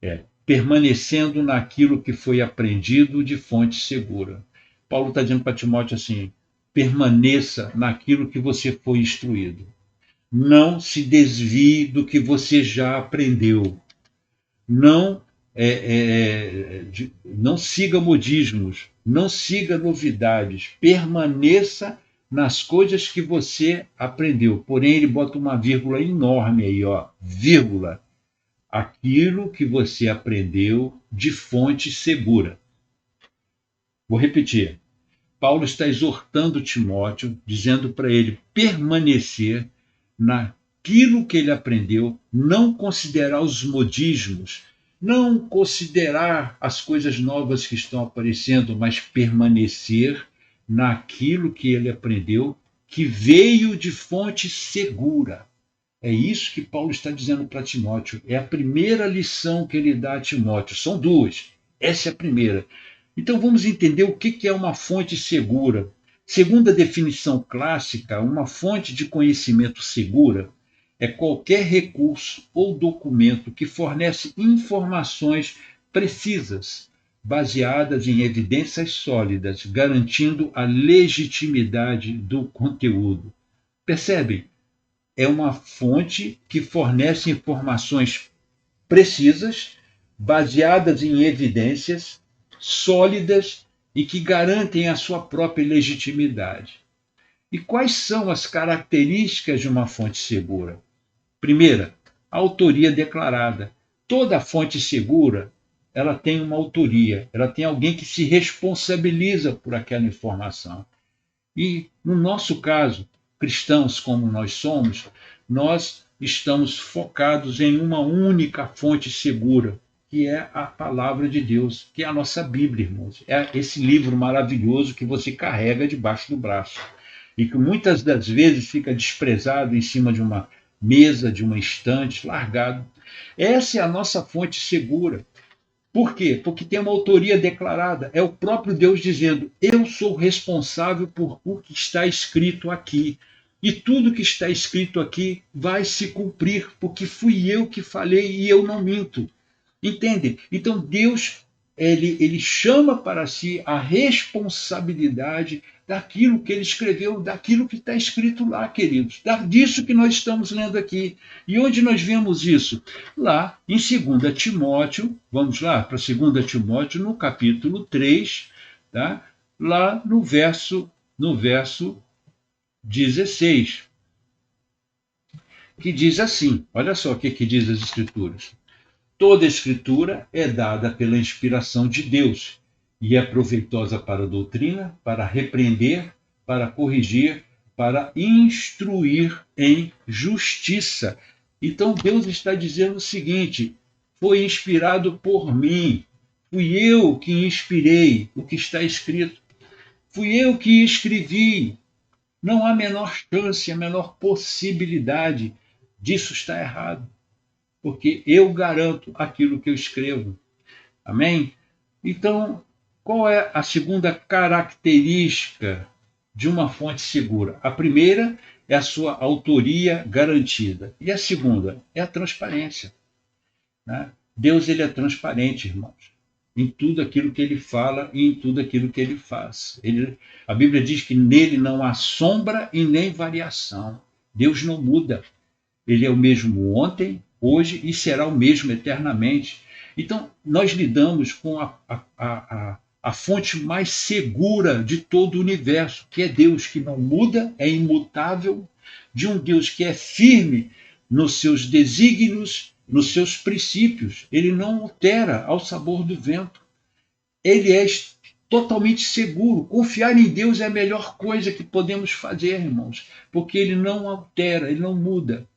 é permanecendo naquilo que foi aprendido de fonte segura. Paulo está dizendo para Timóteo assim, permaneça naquilo que você foi instruído. Não se desvie do que você já aprendeu. Não, não siga modismos, não siga novidades. Permaneça nas coisas que você aprendeu. Porém, ele bota uma vírgula enorme aí, ó, vírgula. Aquilo que você aprendeu de fonte segura. Vou repetir. Paulo está exortando Timóteo, dizendo para ele permanecer naquilo que ele aprendeu, não considerar os modismos, não considerar as coisas novas que estão aparecendo, mas permanecer naquilo que ele aprendeu, que veio de fonte segura. É isso que Paulo está dizendo para Timóteo. É a primeira lição que ele dá a Timóteo. São duas. Essa é a primeira. Então vamos entender o que é uma fonte segura. Segundo a definição clássica, uma fonte de conhecimento segura é qualquer recurso ou documento que fornece informações precisas, baseadas em evidências sólidas, garantindo a legitimidade do conteúdo. Percebem? É uma fonte que fornece informações precisas, baseadas em evidências sólidas e que garantem a sua própria legitimidade. E quais são as características de uma fonte segura? Primeira, a autoria declarada. Toda fonte segura, ela tem uma autoria, ela tem alguém que se responsabiliza por aquela informação. E, no nosso caso, cristãos como nós somos, nós estamos focados em uma única fonte segura, que é a palavra de Deus, que é a nossa Bíblia, irmãos. É esse livro maravilhoso que você carrega debaixo do braço e que muitas das vezes fica desprezado em cima de uma mesa, de uma estante, largado. Essa é a nossa fonte segura. Por quê? Porque tem uma autoria declarada. É o próprio Deus dizendo, eu sou responsável por o que está escrito aqui. E tudo que está escrito aqui vai se cumprir, porque fui eu que falei e eu não minto. Entendem? Então Deus ele chama para si a responsabilidade daquilo que ele escreveu, daquilo que está escrito lá, queridos, disso que nós estamos lendo aqui. E onde nós vemos isso? Lá em 2 Timóteo, vamos lá para 2 Timóteo, no capítulo 3, tá? Lá no verso 16, que diz assim, olha só o que diz as Escrituras. Toda a Escritura é dada pela inspiração de Deus e é proveitosa para a doutrina, para repreender, para corrigir, para instruir em justiça. Então Deus está dizendo o seguinte, foi inspirado por mim, fui eu que inspirei o que está escrito, fui eu que escrevi. Não há menor chance, a menor possibilidade disso estar errado. Porque eu garanto aquilo que eu escrevo. Amém? Então, Qual é a segunda característica de uma fonte segura? A primeira é a sua autoria garantida. E a segunda é a transparência. Né? Deus ele é transparente, irmãos, em tudo aquilo que ele fala e em tudo aquilo que ele faz. A Bíblia diz que nele não há sombra e nem variação. Deus não muda. Ele é o mesmo ontem, hoje e será o mesmo eternamente. Então, nós lidamos com a fonte mais segura de todo o universo, que é Deus, que não muda, é imutável, de um Deus que é firme nos seus desígnios, nos seus princípios. Ele não altera ao sabor do vento. Ele é totalmente seguro. Confiar em Deus é a melhor coisa que podemos fazer, irmãos, porque ele não altera, ele não muda.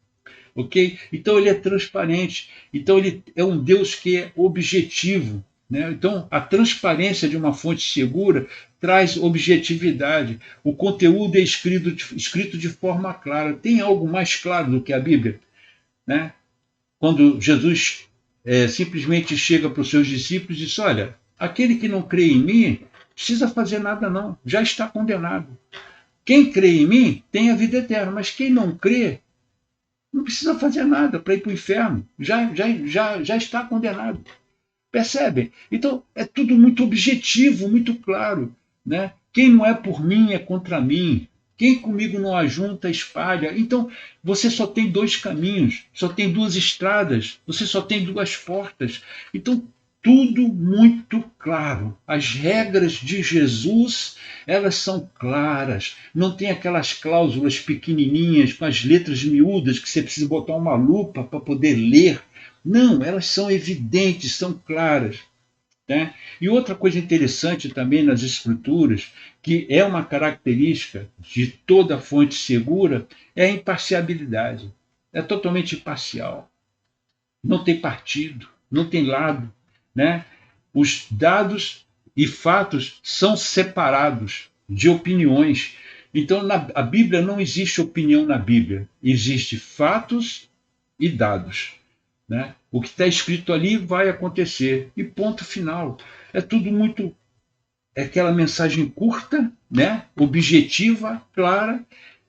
Ok? Então ele é transparente. Então ele é um Deus que é objetivo. Né? Então a transparência de uma fonte segura traz objetividade. O conteúdo é escrito de forma clara. Tem algo mais claro do que a Bíblia? Né? Quando Jesus simplesmente chega para os seus discípulos e diz: olha, aquele que não crê em mim não precisa fazer nada não, já está condenado. Quem crê em mim tem a vida eterna, mas quem não crê não precisa fazer nada para ir para o inferno. Já está condenado. Percebem? Então, é tudo muito objetivo, muito claro. Né? Quem não é por mim é contra mim. Quem comigo não ajunta, espalha. Então, você só tem dois caminhos, só tem duas estradas, você só tem duas portas. Então, tudo muito claro. As regras de Jesus, elas são claras. Não tem aquelas cláusulas pequenininhas, com as letras miúdas, que você precisa botar uma lupa para poder ler. Não, elas são evidentes, são claras. Né? E outra coisa interessante também nas Escrituras, que é uma característica de toda fonte segura, é a imparcialidade. É totalmente imparcial. Não tem partido, não tem lado. Né? Os dados e fatos são separados de opiniões. Então, a Bíblia não existe opinião na Bíblia. Existe fatos e dados. Né? O que está escrito ali vai acontecer. E ponto final. É tudo muito. É aquela mensagem curta, né? Objetiva, clara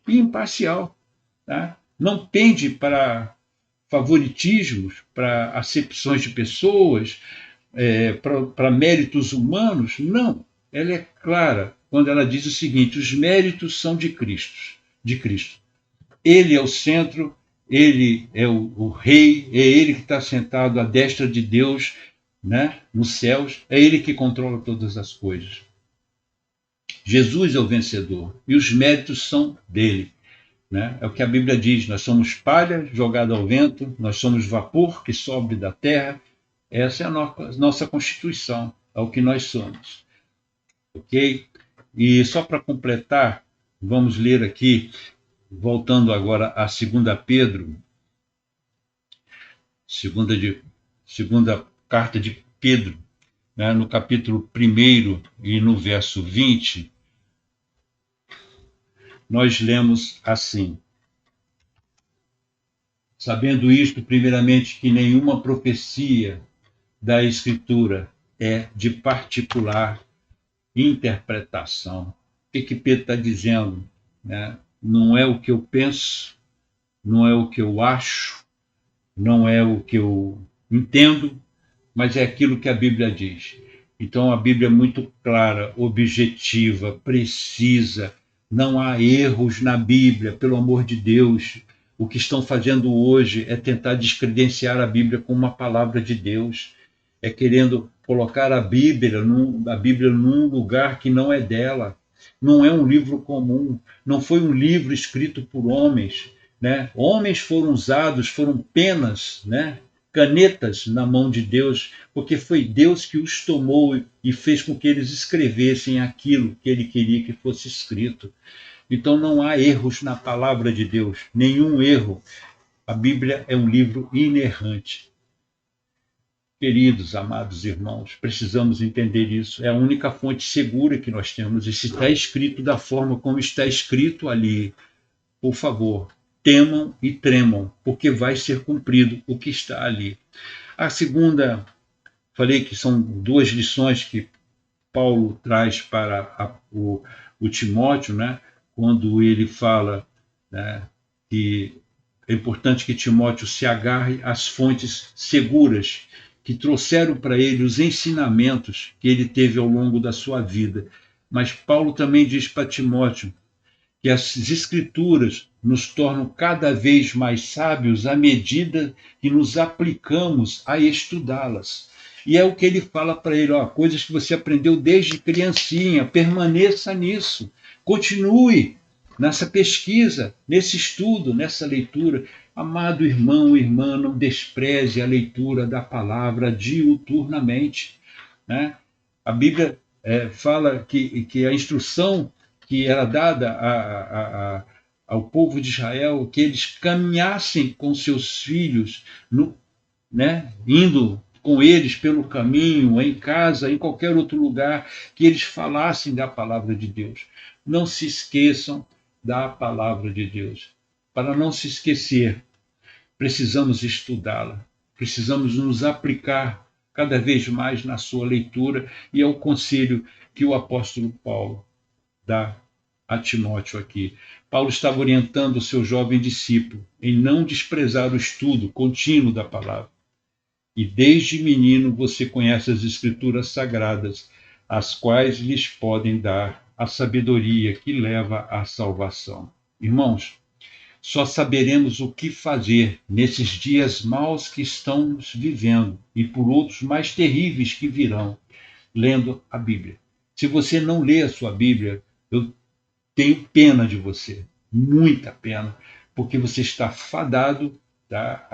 e imparcial. Tá? Não pende para favoritismos, para acepções de pessoas, para méritos humanos. Não. Ela é clara quando ela diz o seguinte: os méritos são de Cristo. De Cristo. Ele é o centro. Ele é o rei, é ele que está sentado à destra de Deus, né, nos céus, é ele que controla todas as coisas. Jesus é o vencedor e os méritos são dele. Né? É o que a Bíblia diz: nós somos palha jogada ao vento, nós somos vapor que sobe da terra. Essa é a nossa constituição, é o que nós somos. Ok? E só para completar, vamos ler aqui, voltando agora a 2 Pedro, segunda carta de Pedro, né, no capítulo 1 e no verso 20, nós lemos assim: sabendo isto, primeiramente, que nenhuma profecia da Escritura é de particular interpretação. O que Pedro está dizendo? Né? Não é o que eu penso, não é o que eu acho, não é o que eu entendo, mas é aquilo que a Bíblia diz. Então a Bíblia é muito clara, objetiva, precisa. Não há erros na Bíblia, pelo amor de Deus. O que estão fazendo hoje é tentar descredenciar a Bíblia como uma palavra de Deus. É querendo colocar a Bíblia num lugar que não é dela. Não é um livro comum, não foi um livro escrito por homens. Né? Homens foram usados, foram penas, né? Canetas na mão de Deus, porque foi Deus que os tomou e fez com que eles escrevessem aquilo que ele queria que fosse escrito. Então não há erros na palavra de Deus, nenhum erro. A Bíblia é um livro inerrante. Queridos, amados irmãos, precisamos entender isso. É a única fonte segura que nós temos. E se está escrito da forma como está escrito ali, por favor, temam e tremam, porque vai ser cumprido o que está ali. A segunda, falei que são duas lições que Paulo traz para o Timóteo, né, quando ele fala, né, que é importante que Timóteo se agarre às fontes seguras que trouxeram para ele os ensinamentos que ele teve ao longo da sua vida. Mas Paulo também diz para Timóteo que as escrituras nos tornam cada vez mais sábios à medida que nos aplicamos a estudá-las. E é o que ele fala para ele, ó, coisas que você aprendeu desde criancinha, permaneça nisso, continue nessa pesquisa, nesse estudo, nessa leitura. Amado irmão, irmã, não despreze a leitura da palavra diuturnamente, né? A Bíblia fala que a instrução que era dada ao povo de Israel, que eles caminhassem com seus filhos, né, indo com eles pelo caminho, em casa, em qualquer outro lugar, que eles falassem da palavra de Deus. Não se esqueçam da palavra de Deus. Para não se esquecer, precisamos estudá-la, precisamos nos aplicar cada vez mais na sua leitura, e é o conselho que o apóstolo Paulo dá a Timóteo aqui. Paulo estava orientando o seu jovem discípulo em não desprezar o estudo contínuo da palavra. E desde menino você conhece as escrituras sagradas, as quais lhes podem dar a sabedoria que leva à salvação. Irmãos, só saberemos o que fazer nesses dias maus que estamos vivendo e por outros mais terríveis que virão, lendo a Bíblia. Se você não lê a sua Bíblia, eu tenho pena de você, muita pena, porque você está fadado, tá,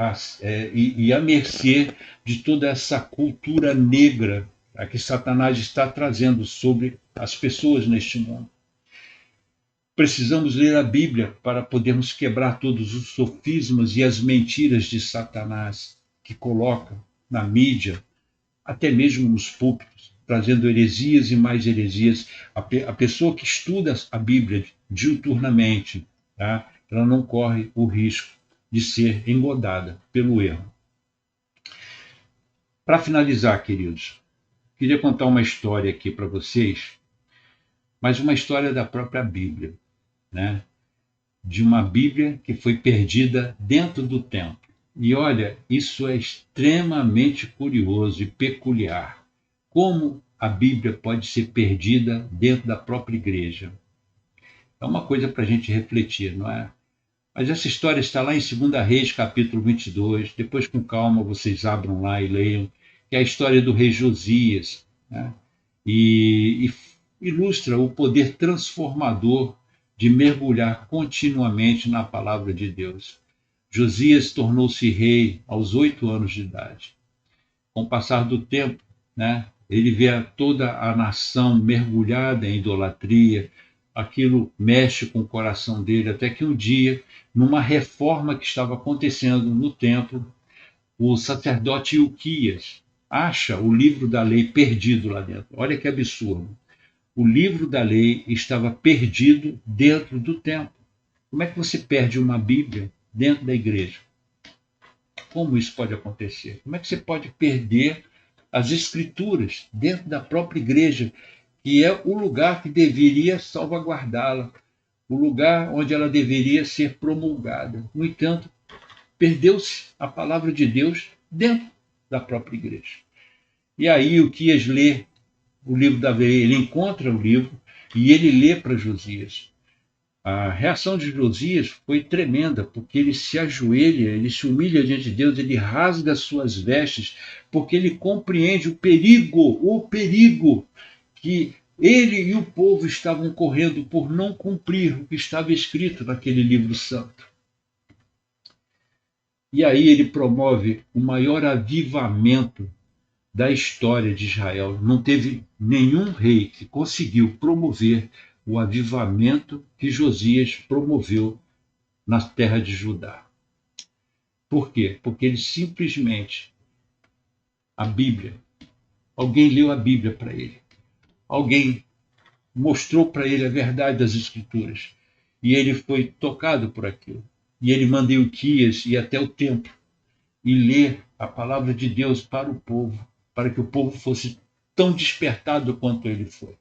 e à mercê de toda essa cultura negra, tá, que Satanás está trazendo sobre as pessoas neste mundo. Precisamos ler a Bíblia para podermos quebrar todos os sofismas e as mentiras de Satanás que coloca na mídia, até mesmo nos púlpitos, trazendo heresias e mais heresias. A pessoa que estuda a Bíblia diuturnamente, tá, ela não corre o risco de ser engodada pelo erro. Para finalizar, queridos, queria contar uma história aqui para vocês, mas uma história da própria Bíblia, né? De uma Bíblia que foi perdida dentro do templo. E olha, isso é extremamente curioso e peculiar. Como a Bíblia pode ser perdida dentro da própria igreja? É uma coisa para a gente refletir, não é? Mas essa história está lá em 2 Reis, capítulo 22. Depois, com calma, vocês abram lá e leiam, que é a história do rei Josias, né? E ilustra o poder transformador de mergulhar continuamente na palavra de Deus. Josias tornou-se rei aos 8 anos de idade. Com o passar do tempo, né, ele vê toda a nação mergulhada em idolatria, aquilo mexe com o coração dele, até que um dia, numa reforma que estava acontecendo no templo, o sacerdote Ilquias acha o livro da lei perdido lá dentro. Olha que absurdo. O livro da lei estava perdido dentro do templo. Como é que você perde uma Bíblia dentro da igreja? Como isso pode acontecer? Como é que você pode perder as escrituras dentro da própria igreja, que é o lugar que deveria salvaguardá-la, o lugar onde ela deveria ser promulgada? No entanto, perdeu-se a palavra de Deus dentro da própria igreja. E aí o Quias lê o livro da lei, ele encontra o livro e ele lê para Josias. A reação de Josias foi tremenda, porque ele se ajoelha, ele se humilha diante de Deus, ele rasga as suas vestes, porque ele compreende o perigo que ele e o povo estavam correndo por não cumprir o que estava escrito naquele livro santo. E aí ele promove o maior avivamento da história de Israel. Não teve nenhum rei que conseguiu promover o avivamento que Josias promoveu na terra de Judá. Por quê? Porque ele simplesmente, a Bíblia, alguém leu a Bíblia para ele, alguém mostrou para ele a verdade das Escrituras, e ele foi tocado por aquilo. E ele manda Ilquias ir até o templo e ler a palavra de Deus para o povo, para que o povo fosse tão despertado quanto ele foi.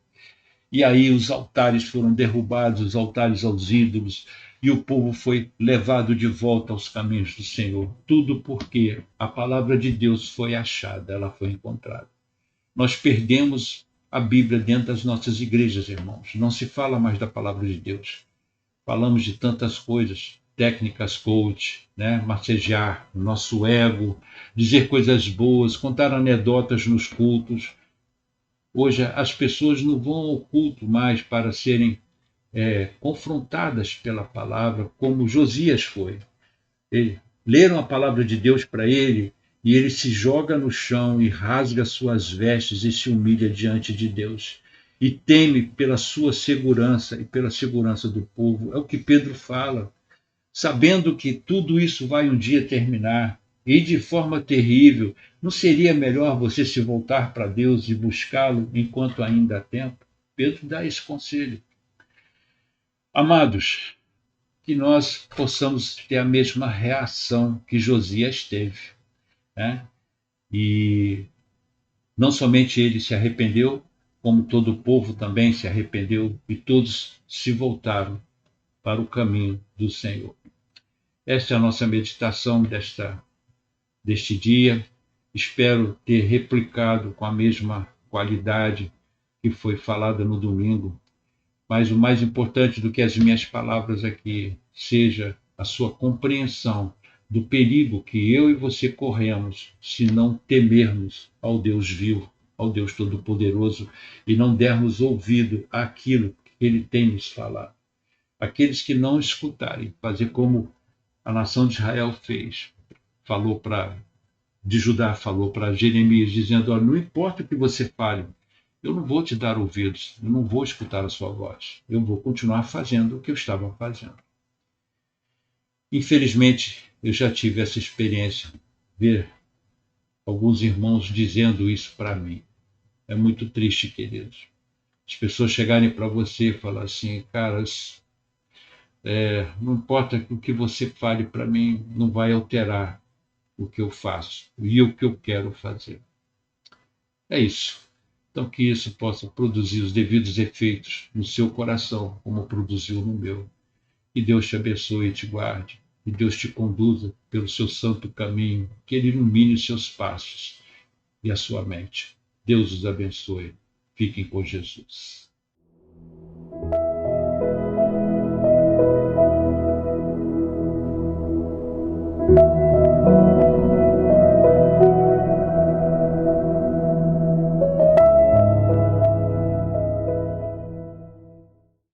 E aí os altares foram derrubados, os altares aos ídolos, e o povo foi levado de volta aos caminhos do Senhor. Tudo porque a palavra de Deus foi achada, ela foi encontrada. Nós perdemos a Bíblia dentro das nossas igrejas, irmãos. Não se fala mais da palavra de Deus. Falamos de tantas coisas, técnicas coach, né? Massagear o nosso ego, dizer coisas boas, contar anedotas nos cultos. Hoje as pessoas não vão ao culto mais para serem confrontadas pela palavra, como Josias foi. Leram a palavra de Deus para ele e ele se joga no chão e rasga suas vestes e se humilha diante de Deus. E teme pela sua segurança e pela segurança do povo. É o que Pedro fala, sabendo que tudo isso vai um dia terminar e de forma terrível. Não seria melhor você se voltar para Deus e buscá-lo enquanto ainda há tempo? Pedro dá esse conselho. Amados, que nós possamos ter a mesma reação que Josias teve, né? E não somente ele se arrependeu, como todo o povo também se arrependeu e todos se voltaram para o caminho do Senhor. Esta é a nossa meditação deste dia. Espero ter replicado com a mesma qualidade que foi falada no domingo. Mas o mais importante do que as minhas palavras aqui seja a sua compreensão do perigo que eu e você corremos se não temermos ao Deus vivo, ao Deus Todo-Poderoso e não dermos ouvido àquilo que Ele tem nos falado. Aqueles que não escutarem, fazer como a nação de Israel fez, de Judá falou para Jeremias, dizendo: olha, não importa o que você fale, eu não vou te dar ouvidos, eu não vou escutar a sua voz, eu vou continuar fazendo o que eu estava fazendo. Infelizmente, eu já tive essa experiência, ver alguns irmãos dizendo isso para mim. É muito triste, queridos. As pessoas chegarem para você e falar assim: cara, não importa o que você fale para mim, não vai alterar o que eu faço e o que eu quero fazer. É isso. Então, que isso possa produzir os devidos efeitos no seu coração, como produziu no meu. Que Deus te abençoe e te guarde. Que Deus te conduza pelo seu santo caminho. Que Ele ilumine os seus passos e a sua mente. Deus os abençoe. Fiquem com Jesus.